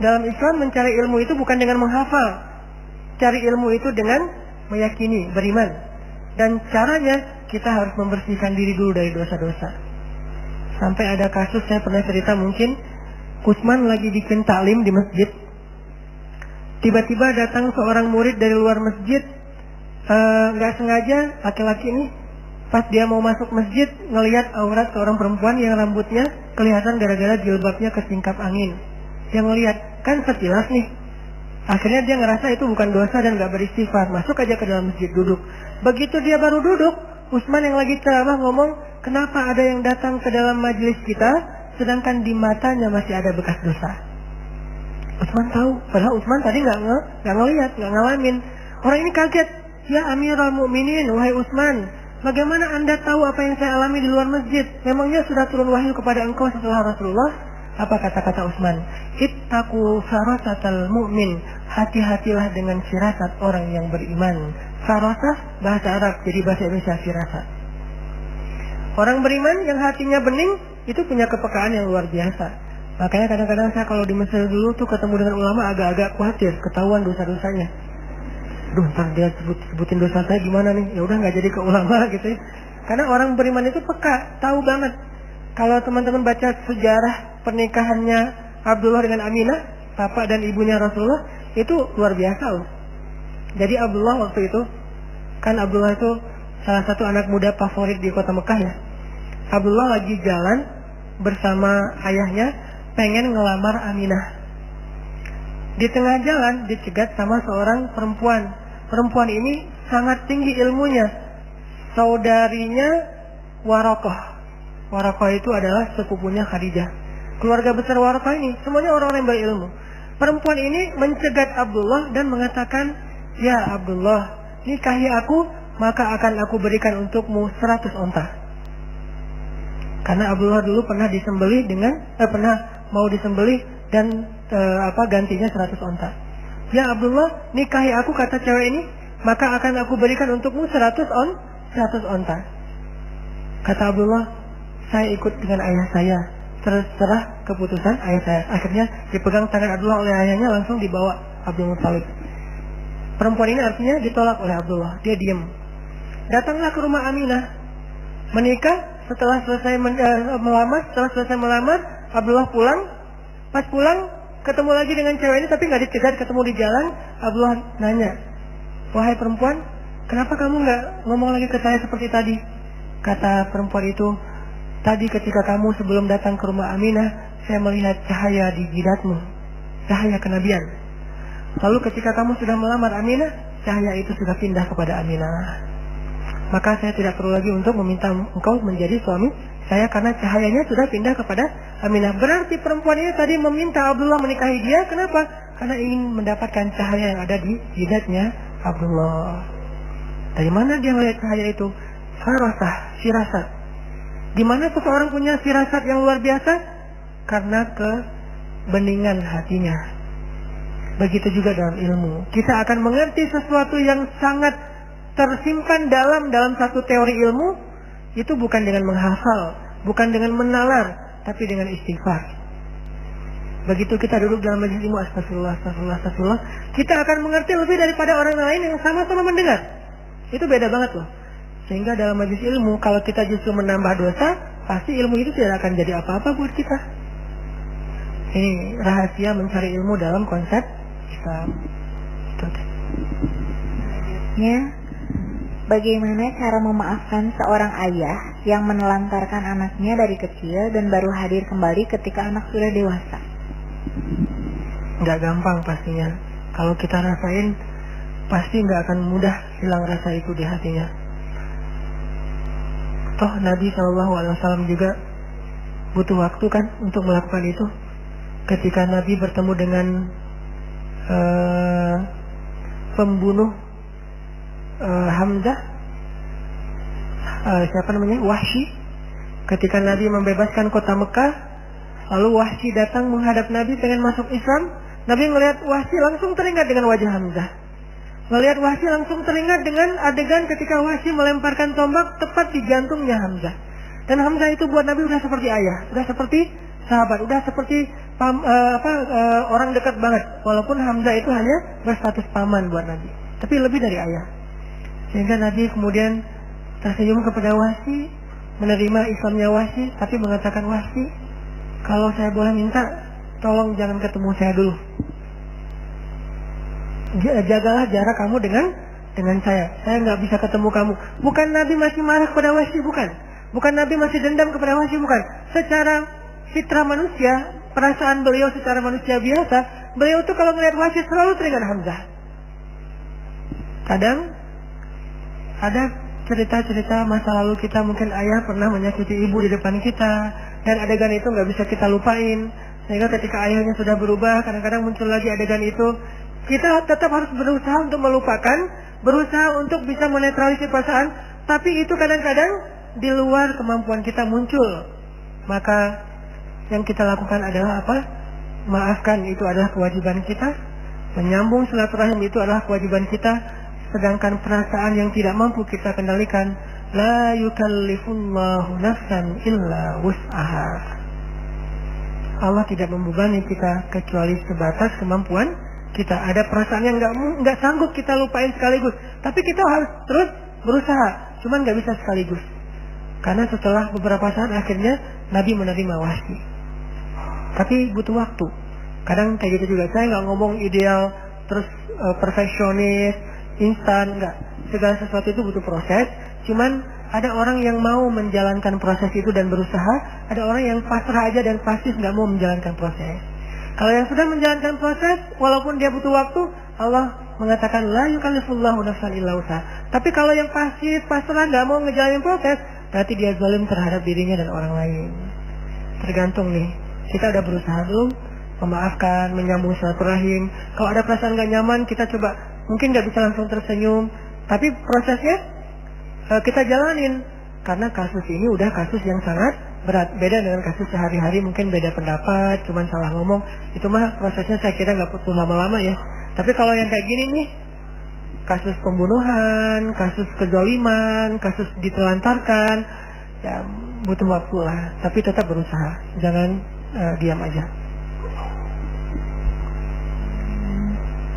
Dalam Islam mencari ilmu itu bukan dengan menghafal. Cari ilmu itu dengan meyakini, beriman. Dan caranya kita harus membersihkan diri dulu dari dosa-dosa. Sampai ada kasus saya pernah cerita, mungkin Utsman lagi bikin taklim di masjid. Tiba-tiba datang seorang murid dari luar masjid, nggak sengaja laki-laki ini pas dia mau masuk masjid ngelihat aurat seorang perempuan yang rambutnya kelihatan gara-gara jilbabnya kesingkap angin. Dia ngelihat, kan sekilas nih. Akhirnya dia ngerasa itu bukan dosa dan gak beristighfar. Masuk aja ke dalam masjid, duduk. Begitu dia baru duduk, Utsman yang lagi ceramah ngomong, kenapa ada yang datang ke dalam majelis kita sedangkan di matanya masih ada bekas dosa. Utsman tahu, padahal Utsman tadi gak ngelihat, gak ngalamin. Orang ini kaget. Ya Amirul Mukminin, wahai Utsman, bagaimana Anda tahu apa yang saya alami di luar masjid? Memangnya sudah turun wahyu kepada engkau setelah Rasulullah? Apa kata-kata Utsman? Ittaqu farasatal mu'min. Hati-hatilah dengan firasat orang yang beriman. Farasah bahasa Arab, jadi bahasa Indonesia firasat. Orang beriman yang hatinya bening itu punya kepekaan yang luar biasa. Makanya kadang-kadang saya kalau di Mesir dulu tuh ketemu dengan ulama agak-agak khawatir ketahuan dosa-dosanya. Duh, ntar dia sebutin dosa saya gimana nih? Ya udah nggak jadi ke ulama gitu ya. Karena orang beriman itu peka, tahu banget. Kalau teman-teman baca sejarah pernikahannya Abdullah dengan Aminah, bapak dan ibunya Rasulullah, itu luar biasa loh. Jadi Abdullah waktu itu, kan Abdullah itu salah satu anak muda favorit di kota Mekah ya. Abdullah lagi jalan bersama ayahnya, pengen ngelamar Aminah. Di tengah jalan dicegat sama seorang perempuan. Perempuan ini sangat tinggi ilmunya. Saudarinya Waraqah. Waraqah itu adalah sepupunya Khadijah. Keluarga besar Waraqah ini semuanya orang-orang yang berilmu. Perempuan ini mencegat Abdullah dan mengatakan, ya Abdullah, nikahi aku, maka akan aku berikan untukmu 100 onta. Karena Abdullah dulu pernah disembelih pernah mau disembelih dan gantinya 100 onta. Ya Abdullah, nikahi aku, kata cewek ini, maka akan aku berikan untukmu 100 onta. Kata Abdullah, saya ikut dengan ayah saya. Terserah keputusan ayah saya. Akhirnya dipegang tangan Abdullah oleh ayahnya, langsung dibawa Abdul Muttalib. Perempuan ini artinya ditolak oleh Abdullah. Dia diam. Datanglah ke rumah Aminah. Menikah, setelah selesai melamar, Abdullah pulang. Pas pulang, ketemu lagi dengan cewek ini, tapi nggak dicegat, ketemu di jalan. Abdullah nanya, wahai perempuan, kenapa kamu nggak ngomong lagi ke saya seperti tadi? Kata perempuan itu, tadi ketika kamu sebelum datang ke rumah Aminah, saya melihat cahaya di jidatmu, cahaya kenabian. Lalu ketika kamu sudah melamar Aminah, cahaya itu sudah pindah kepada Aminah. Maka saya tidak perlu lagi untuk meminta engkau menjadi suami saya, karena cahayanya sudah pindah kepada Aminah. Berarti perempuan ini tadi meminta Abdullah menikahi dia. Kenapa? Karena ingin mendapatkan cahaya yang ada di jidatnya Abdullah. Dari mana dia melihat cahaya itu? Farasah, firasat. Di mana seseorang punya firasat yang luar biasa? Karena kebeningan hatinya. Begitu juga dalam ilmu. Kita akan mengerti sesuatu yang sangat tersimpan dalam satu teori ilmu. Itu bukan dengan menghafal, bukan dengan menalar, tapi dengan istighfar. Begitu kita duduk dalam majelis ilmu, astagfirullah, kita akan mengerti lebih daripada orang lain yang sama-sama mendengar. Itu beda banget loh. Sehingga dalam majelis ilmu, kalau kita justru menambah dosa, pasti ilmu itu tidak akan jadi apa-apa buat kita. Ini rahasia mencari ilmu dalam konsep Islam. Itu. Ya, bagaimana cara memaafkan seorang ayah yang menelantarkan anaknya dari kecil dan baru hadir kembali ketika anak sudah dewasa? Nggak gampang pastinya. Kalau kita rasain, pasti nggak akan mudah hilang rasa itu di hatinya. Toh Nabi SAW juga butuh waktu kan untuk melakukan itu. Ketika Nabi bertemu dengan pembunuh Hamzah, Wahsy, ketika Nabi membebaskan kota Mekah, lalu Wahsy datang menghadap Nabi pengen masuk Islam. Nabi melihat Wahsy langsung teringat dengan wajah Hamzah. Melihat Wahsy langsung teringat dengan adegan ketika Wahsy melemparkan tombak tepat di jantungnya Hamzah. Dan Hamzah itu buat Nabi udah seperti ayah, udah seperti sahabat, udah seperti orang dekat banget. Walaupun Hamzah itu hanya berstatus paman buat Nabi, tapi lebih dari ayah. Sehingga Nabi kemudian tersenyum kepada Wahsy, menerima Islamnya Wahsy, tapi mengatakan, Wahsy, kalau saya boleh minta, tolong jangan ketemu saya dulu. Jagalah jarak kamu dengan saya. Saya nggak bisa ketemu kamu. Bukan Nabi masih marah kepada Wahsy, bukan. Bukan Nabi masih dendam kepada Wahsy, bukan. Secara fitrah manusia, perasaan beliau secara manusia biasa, beliau tuh kalau melihat Wahsy selalu teringat Hamzah. Kadang ada cerita-cerita masa lalu kita, mungkin ayah pernah menyakiti ibu di depan kita, dan adegan itu nggak bisa kita lupain. Sehingga ketika ayahnya sudah berubah, kadang-kadang muncul lagi adegan itu. Kita tetap harus berusaha untuk melupakan, berusaha untuk bisa menetralisir perasaan, tapi itu kadang-kadang di luar kemampuan kita muncul. Maka yang kita lakukan adalah apa? Maafkan, itu adalah kewajiban kita. Menyambung silaturahim itu adalah kewajiban kita. Sedangkan perasaan yang tidak mampu kita kendalikan, la yukallifullahu nafsan illa wus'aha. Allah tidak membebani kita kecuali sebatas kemampuan kita. Ada perasaan yang nggak sanggup kita lupain sekaligus, tapi kita harus terus berusaha, cuman nggak bisa sekaligus. Karena setelah beberapa saat akhirnya Nabi menerima Wahsy, tapi butuh waktu. Kadang kayak gitu juga. Saya nggak ngomong ideal terus perfeksionis, instan, nggak. Segala sesuatu itu butuh proses. Cuman ada orang yang mau menjalankan proses itu dan berusaha, ada orang yang pasrah aja dan pasif nggak mau menjalankan proses. Kalau yang sudah menjalankan proses, walaupun dia butuh waktu, Allah mengatakan la yukallifullahu nafsan illa wus'aha. Tapi kalau yang pasif, pasrah, nggak mau ngejalanin proses, berarti dia zalim terhadap dirinya dan orang lain. Tergantung nih, kita udah berusaha belum memaafkan, menyambung silaturahim. Kalau ada perasaan nggak nyaman, kita coba, mungkin nggak bisa langsung tersenyum, tapi prosesnya kita jalanin. Karena kasus ini udah kasus yang sangat berat, beda dengan kasus sehari-hari, mungkin beda pendapat, cuman salah ngomong, itu mah prosesnya saya kira nggak butuh lama-lama ya. Tapi kalau yang kayak gini nih, kasus pembunuhan, kasus kezaliman, kasus ditelantarkan, ya butuh waktu lah. Tapi tetap berusaha, jangan diam aja.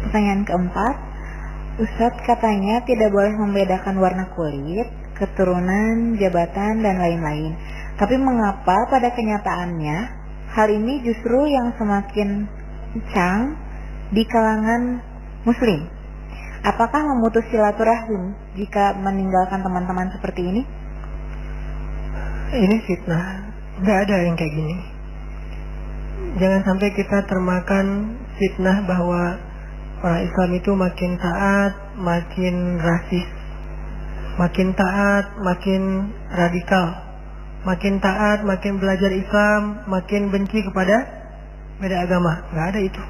Pertanyaan keempat, Ustadz katanya tidak boleh membedakan warna kulit, keturunan, jabatan, dan lain-lain. Tapi mengapa pada kenyataannya hal ini justru yang semakin kencang di kalangan muslim? Apakah memutus silaturahim jika meninggalkan teman-teman seperti ini? Ini fitnah, nggak ada yang kayak gini. Jangan sampai kita termakan fitnah bahwa orang Islam itu makin taat, makin rasis, makin taat, makin radikal, makin taat, makin belajar Islam, makin benci kepada beda agama. Nggak ada itu.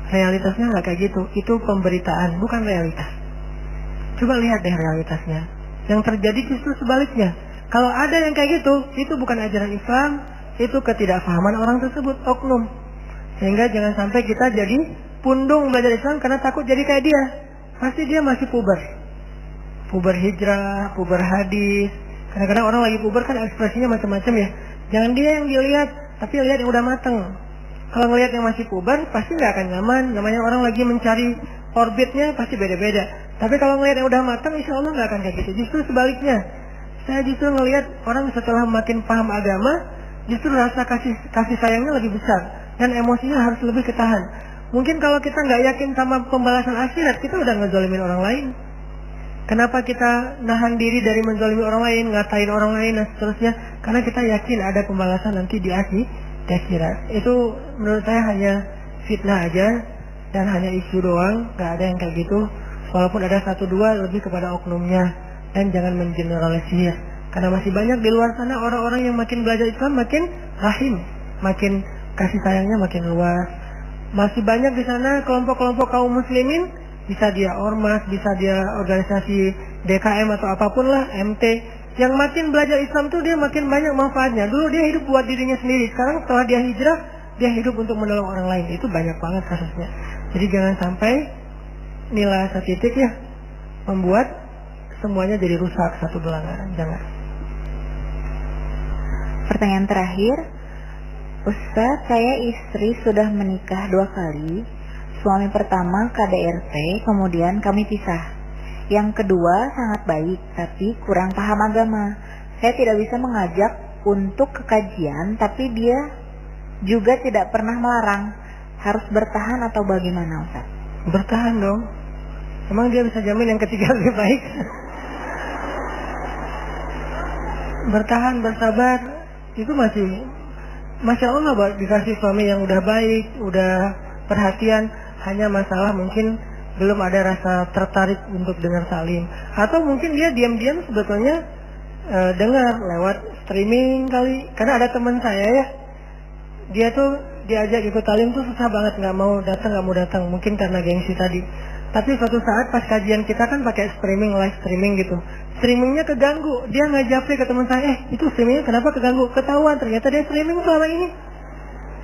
Realitasnya nggak kayak gitu. Itu pemberitaan, bukan realitas. Coba lihat deh realitasnya. Yang terjadi justru sebaliknya. Kalau ada yang kayak gitu, itu bukan ajaran Islam, itu ketidakfahaman orang tersebut, oknum. Sehingga jangan sampai kita jadi pundung belajar Islam karena takut jadi kayak dia. Pasti dia masih puber. Puber hijrah, puber hadis. Kadang-kadang orang lagi puber kan ekspresinya macam-macam ya. Jangan dia yang dilihat, tapi lihat yang udah mateng. Kalau ngelihat yang masih puber, pasti nggak akan nyaman. Namanya orang lagi mencari orbitnya pasti beda-beda. Tapi kalau ngelihat yang udah mateng, insya Allah nggak akan kayak gitu. Justru sebaliknya, saya justru ngelihat orang setelah makin paham agama, justru rasa kasih sayangnya lebih besar. dan emosinya harus lebih ketahan. Mungkin kalau kita nggak yakin sama pembalasan akhirat, kita udah ngezolimin orang lain. Kenapa kita nahan diri dari menzolimi orang lain, ngatain orang lain dan seterusnya? Karena kita yakin ada pembalasan nanti di akhirat. Itu menurut saya hanya fitnah aja dan hanya isu doang, nggak ada yang kayak gitu. Walaupun ada 1-2 lebih kepada oknumnya, dan jangan mengeneralisir. Karena masih banyak di luar sana orang-orang yang makin belajar Islam makin rahim, makin kasih sayangnya makin luas. Masih banyak di sana kelompok-kelompok kaum muslimin, bisa dia ormas, bisa dia organisasi DKM atau apapun lah, MT, yang makin belajar Islam tuh dia makin banyak manfaatnya. Dulu dia hidup buat dirinya sendiri, sekarang setelah dia hijrah, dia hidup untuk menolong orang lain. Itu banyak banget kasusnya. Jadi jangan sampai nilai setitik ya membuat semuanya jadi rusak satu belanga. Jangan. Pertanyaan terakhir, Ustaz, saya istri sudah menikah 2 kali. Suami pertama KDRT, kemudian kami pisah. Yang kedua sangat baik, tapi kurang paham agama. Saya tidak bisa mengajak untuk ke kajian, tapi dia juga tidak pernah melarang. Harus bertahan atau bagaimana, Ustaz? Bertahan dong. Emang dia bisa jamin yang ketiga lebih baik? Bertahan, bersabar, itu masih Masya Allah dikasih suami yang udah baik, udah perhatian. Hanya masalah mungkin belum ada rasa tertarik untuk dengar taklim, atau mungkin dia diam-diam sebetulnya dengar lewat streaming kali. Karena ada teman saya ya, dia tuh diajak ikut taklim tuh susah banget, nggak mau datang, mungkin karena gengsi tadi. Tapi suatu saat pas kajian kita kan pakai streaming, live streaming gitu, streamingnya keganggu, dia ngajapri ke teman saya, itu streamingnya kenapa keganggu? Ketahuan ternyata dia streaming selama ini.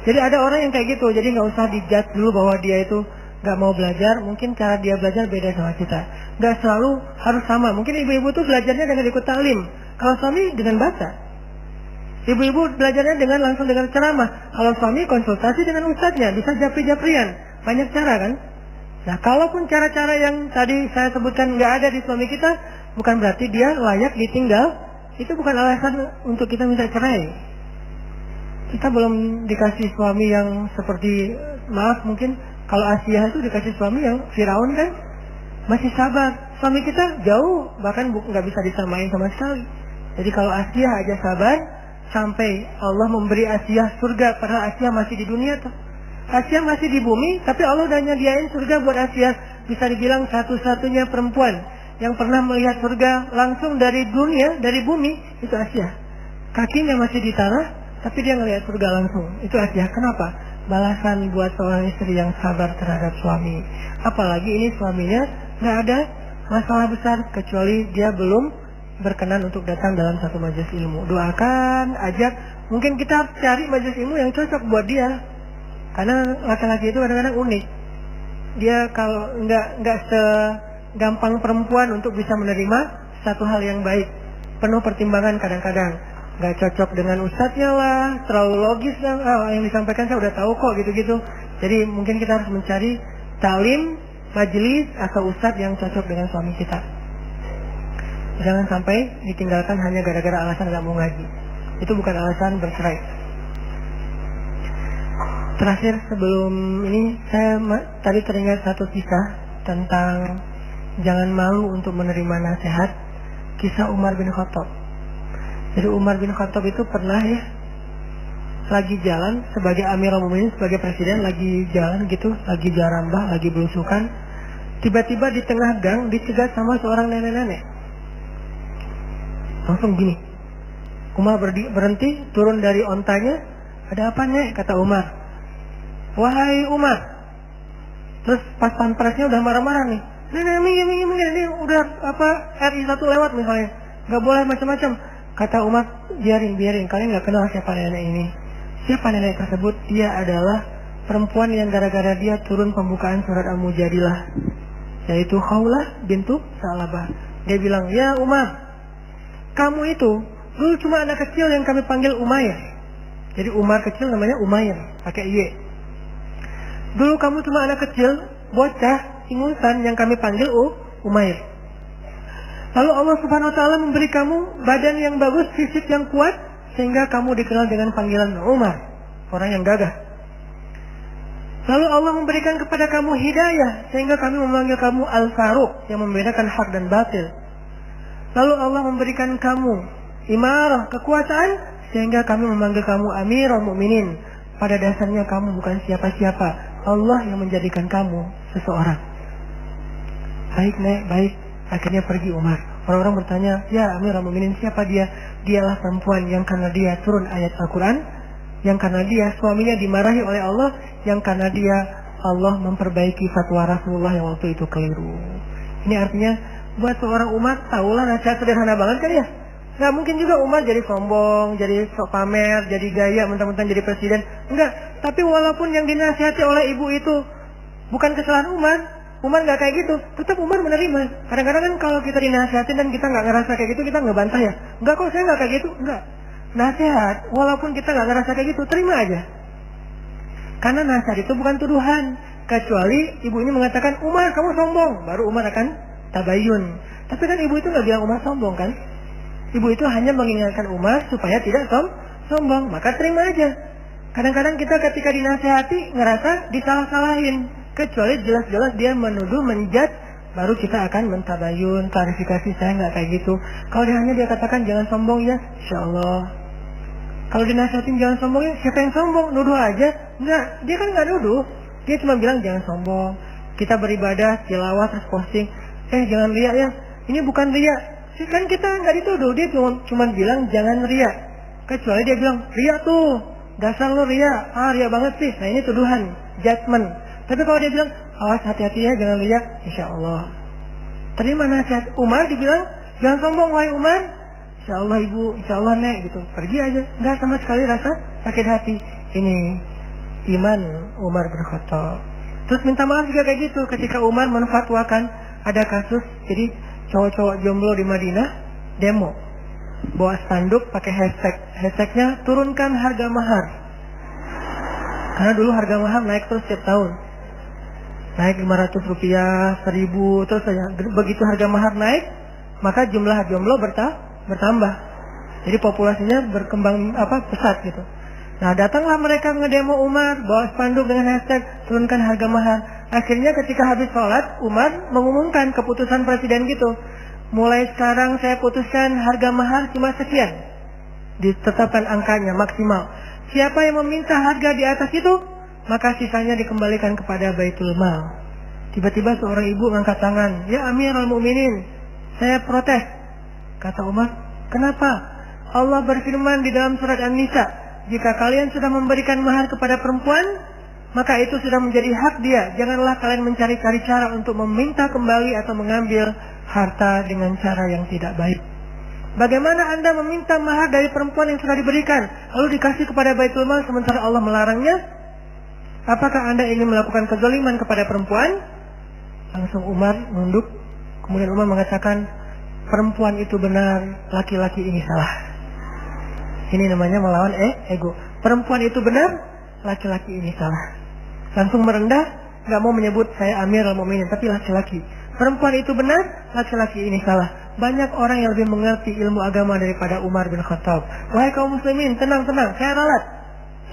Jadi ada orang yang kayak gitu, jadi nggak usah dijudge dulu bahwa dia itu nggak mau belajar. Mungkin cara dia belajar beda sama kita, nggak selalu harus sama. Mungkin ibu-ibu tuh belajarnya dengan ikut taklim, kalau suami dengan baca. Ibu-ibu belajarnya dengan langsung dengan ceramah, kalau suami konsultasi dengan ustadznya, bisa japri-japrian, banyak cara kan. Nah, kalaupun cara-cara yang tadi saya sebutkan nggak ada di suami kita, bukan berarti dia layak ditinggal. Itu bukan alasan untuk kita minta cerai. Kita belum dikasih suami yang seperti, maaf mungkin kalau Asia itu dikasih suami yang Firaun kan, masih sabar. Suami kita jauh, bahkan nggak bisa disamain sama sekali. Jadi kalau Asia aja sabar, sampai Allah memberi Asia surga, padahal Asia masih di dunia tuh. Asia masih di bumi, tapi Allah udah nyediain surga buat Asia. Bisa dibilang satu-satunya perempuan yang pernah melihat surga langsung dari dunia, dari bumi, itu Asia. Kakinya masih di tanah, tapi dia ngelihat surga langsung. Itu Asia. Kenapa? Balasan buat seorang istri yang sabar terhadap suami. Apalagi ini suaminya nggak ada masalah besar, kecuali dia belum berkenan untuk datang dalam satu majelis ilmu. Doakan, ajak. Mungkin kita cari majelis ilmu yang cocok buat dia. Karena laki-laki itu kadang-kadang unik. Dia kalau nggak segampang perempuan untuk bisa menerima satu hal yang baik. Penuh pertimbangan kadang-kadang. Nggak cocok dengan ustadznya lah, terlalu logis lah, yang disampaikan saya udah tahu kok gitu-gitu. Jadi mungkin kita harus mencari taklim, majelis atau ustadz yang cocok dengan suami kita. Jangan sampai ditinggalkan hanya gara-gara alasan nggak mau ngaji. Itu bukan alasan bercerai. Terakhir sebelum ini saya tadi teringat satu kisah tentang jangan malu untuk menerima nasihat, kisah Umar bin Khattab. Jadi Umar bin Khattab itu pernah ya lagi jalan sebagai Amirul Mukminin, sebagai presiden, lagi jalan gitu, lagi jarambah, lagi belusukan. Tiba-tiba di tengah gang dicegat sama seorang nenek-nenek. Langsung gini. Umar berhenti, turun dari ontanya. Ada apa nek? Kata Umar. Wahai Umar. Terus pas pampresnya udah marah-marah nih. Minggir, ini udah RI 1 lewat misalnya. Gak boleh macam-macam. Kata Umar, biarin, kalian gak kenal siapa nenek ini. Siapa nenek tersebut? Dia adalah perempuan yang gara-gara dia turun pembukaan surat Al-Mujadilah, yaitu Khawlah bintu Sa'labah. Dia bilang, ya Umar, kamu itu dulu cuma anak kecil yang kami panggil Umayyah. Jadi Umar kecil namanya Umayyah, pakai Y. Dulu kamu cuma anak kecil, bocah, ingusan yang kami panggil Umayyah. Lalu Allah Subhanahu Wa Taala memberi kamu badan yang bagus, fisik yang kuat, sehingga kamu dikenal dengan panggilan Umar, orang yang gagah. Lalu Allah memberikan kepada kamu hidayah sehingga kami memanggil kamu Al-Faruq yang membedakan hak dan batil. Lalu Allah memberikan kamu imarah, kekuasaan, sehingga kami memanggil kamu Amirul Mukminin. Pada dasarnya kamu bukan siapa-siapa, Allah yang menjadikan kamu seseorang. Baik Nek, baik. Akhirnya pergi Umar. Orang-orang bertanya, ya Amirul Mukminin siapa dia? Dialah perempuan yang karena dia turun ayat Al-Quran, yang karena dia suaminya dimarahi oleh Allah, yang karena dia Allah memperbaiki fatwa Rasulullah yang waktu itu keliru. Ini artinya buat seorang umat, tahulah nasihat sederhana banget kan ya. Nggak mungkin juga Umar jadi sombong, jadi sok pamer, jadi gaya, mentang-mentang jadi presiden. Enggak. Tapi walaupun yang dinasihati oleh ibu itu bukan kesalahan Umar, Umar nggak kayak gitu, tetap Umar menerima. Kadang-kadang kan kalau kita dinasihatin dan kita nggak ngerasa kayak gitu, kita nggak bantah ya. Enggak kok, saya nggak kayak gitu, enggak. Nasihat, walaupun kita nggak ngerasa kayak gitu, terima aja. Karena nasihat itu bukan tuduhan. Kecuali ibu ini mengatakan, Umar kamu sombong, baru Umar akan tabayun. Tapi kan ibu itu nggak bilang Umar sombong kan? Ibu itu hanya mengingatkan Umar supaya tidak sombong, maka terima aja. Kadang-kadang kita ketika dinasihati ngerasa disalah-salahin, kecuali jelas-jelas dia menuduh, menjudge, baru kita akan mentabayun, klarifikasi, saya nggak kayak gitu. Kalau dia hanya dia katakan jangan sombong ya, insya Allah. Kalau dinasihatin jangan sombong ya, siapa yang sombong? Nuduh aja? Enggak, dia kan nggak nuduh. Dia cuma bilang jangan sombong. Kita beribadah, tilawah, terus posting, jangan riya ya. Ini bukan riya. Kan kita nggak dituduh, dia cuma bilang jangan riya. Kecuali dia bilang riya tuh, dasar lu riya, riya banget sih. Nah ini tuduhan, judgment. Tapi kalau dia bilang awas hati-hati ya jangan riya, insya Allah. Terima nasihat. Umar dibilang jangan sombong wahai Umar, insya Allah ibu, insya Allah nek gitu. Pergi aja, nggak sama sekali rasa sakit hati. Ini iman Umar bin Khattab. Terus minta maaf juga kayak gitu ketika Umar menfatwakan ada kasus jadi cowok-cowok jomblo di Madinah demo bawa spanduk pakai hashtagnya turunkan harga mahar, karena dulu harga mahar naik terus setiap tahun, naik 500 rupiah, 1000 terus saja. Begitu harga mahar naik maka jumlah jomblo bertambah, jadi populasinya berkembang pesat gitu. Nah datanglah mereka ngedemo Umar bawa spanduk dengan hashtag turunkan harga mahar. Akhirnya ketika habis sholat, Umar mengumumkan keputusan presiden gitu. Mulai sekarang saya putuskan harga mahar cuma sekian. Ditetapkan angkanya maksimal. Siapa yang meminta harga di atas itu, maka sisanya dikembalikan kepada Baitul Mal. Tiba-tiba seorang ibu ngangkat tangan, ya Amirul Mukminin, saya protes. Kata Umar, kenapa? Allah berfirman di dalam surat An-Nisa, jika kalian sudah memberikan mahar kepada perempuan, maka itu sudah menjadi hak dia. Janganlah kalian mencari-cari cara untuk meminta kembali atau mengambil harta dengan cara yang tidak baik. Bagaimana Anda meminta mahar dari perempuan yang sudah diberikan, lalu dikasih kepada Baitul Mal sementara Allah melarangnya? Apakah Anda ingin melakukan kezaliman kepada perempuan? Langsung Umar nunduk. Kemudian Umar mengatakan, perempuan itu benar, laki-laki ini salah. Ini namanya melawan ego. Perempuan itu benar, laki-laki ini salah. Langsung merendah, nggak mau menyebut saya Amirul Mukminin, tapi laki-laki. Perempuan itu benar, laki-laki ini salah. Banyak orang yang lebih mengerti ilmu agama daripada Umar bin Khattab. Wahai kaum muslimin, tenang-tenang, saya ralat.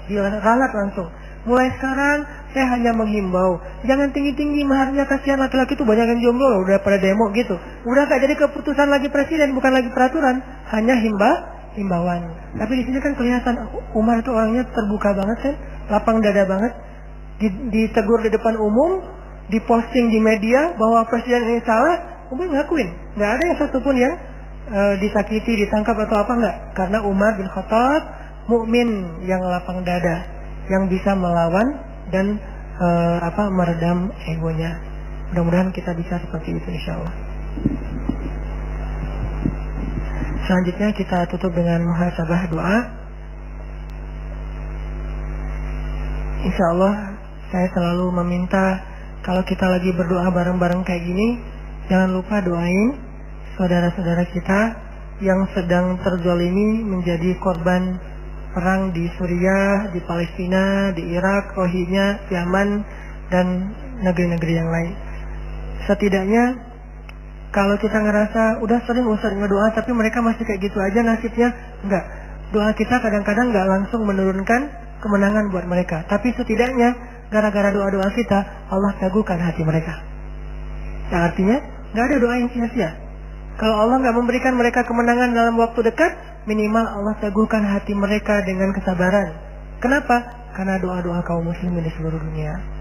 Dia ralat langsung. Mulai sekarang saya hanya menghimbau, jangan tinggi-tinggi maharnya, kasihan laki-laki itu banyak yang jomblo loh, udah pada demo gitu. Udah gak jadi keputusan lagi presiden, bukan lagi peraturan, hanya himbauan. Tapi di sini kan kelihatan Umar itu orangnya terbuka banget kan, lapang dada banget. Ditegur di depan umum, diposting di media bahwa presiden ini salah, Umar ngakuin. Nggak ada yang satupun yang disakiti, ditangkap atau apa, nggak. Karena Umar bin Khattab mukmin yang lapang dada, yang bisa melawan dan meredam egonya. Mudah-mudahan kita bisa seperti itu insya Allah. Selanjutnya kita tutup dengan muhasabah doa. Insya Allah saya selalu meminta kalau kita lagi berdoa bareng-bareng kayak gini, jangan lupa doain saudara-saudara kita yang sedang terzalimi menjadi korban perang di Suriah, di Palestina, di Irak, Rohingya, Yaman, dan negeri-negeri yang lain. Setidaknya kalau kita ngerasa udah sering Ustaz ngedoa tapi mereka masih kayak gitu aja nasibnya, enggak. Doa kita kadang-kadang enggak langsung menurunkan kemenangan buat mereka, tapi setidaknya gara-gara doa-doa kita, Allah teguhkan hati mereka. Yang artinya, nggak ada doa yang sia-sia. Kalau Allah nggak memberikan mereka kemenangan dalam waktu dekat, minimal Allah teguhkan hati mereka dengan kesabaran. Kenapa? Karena doa-doa kaum muslimin di seluruh dunia.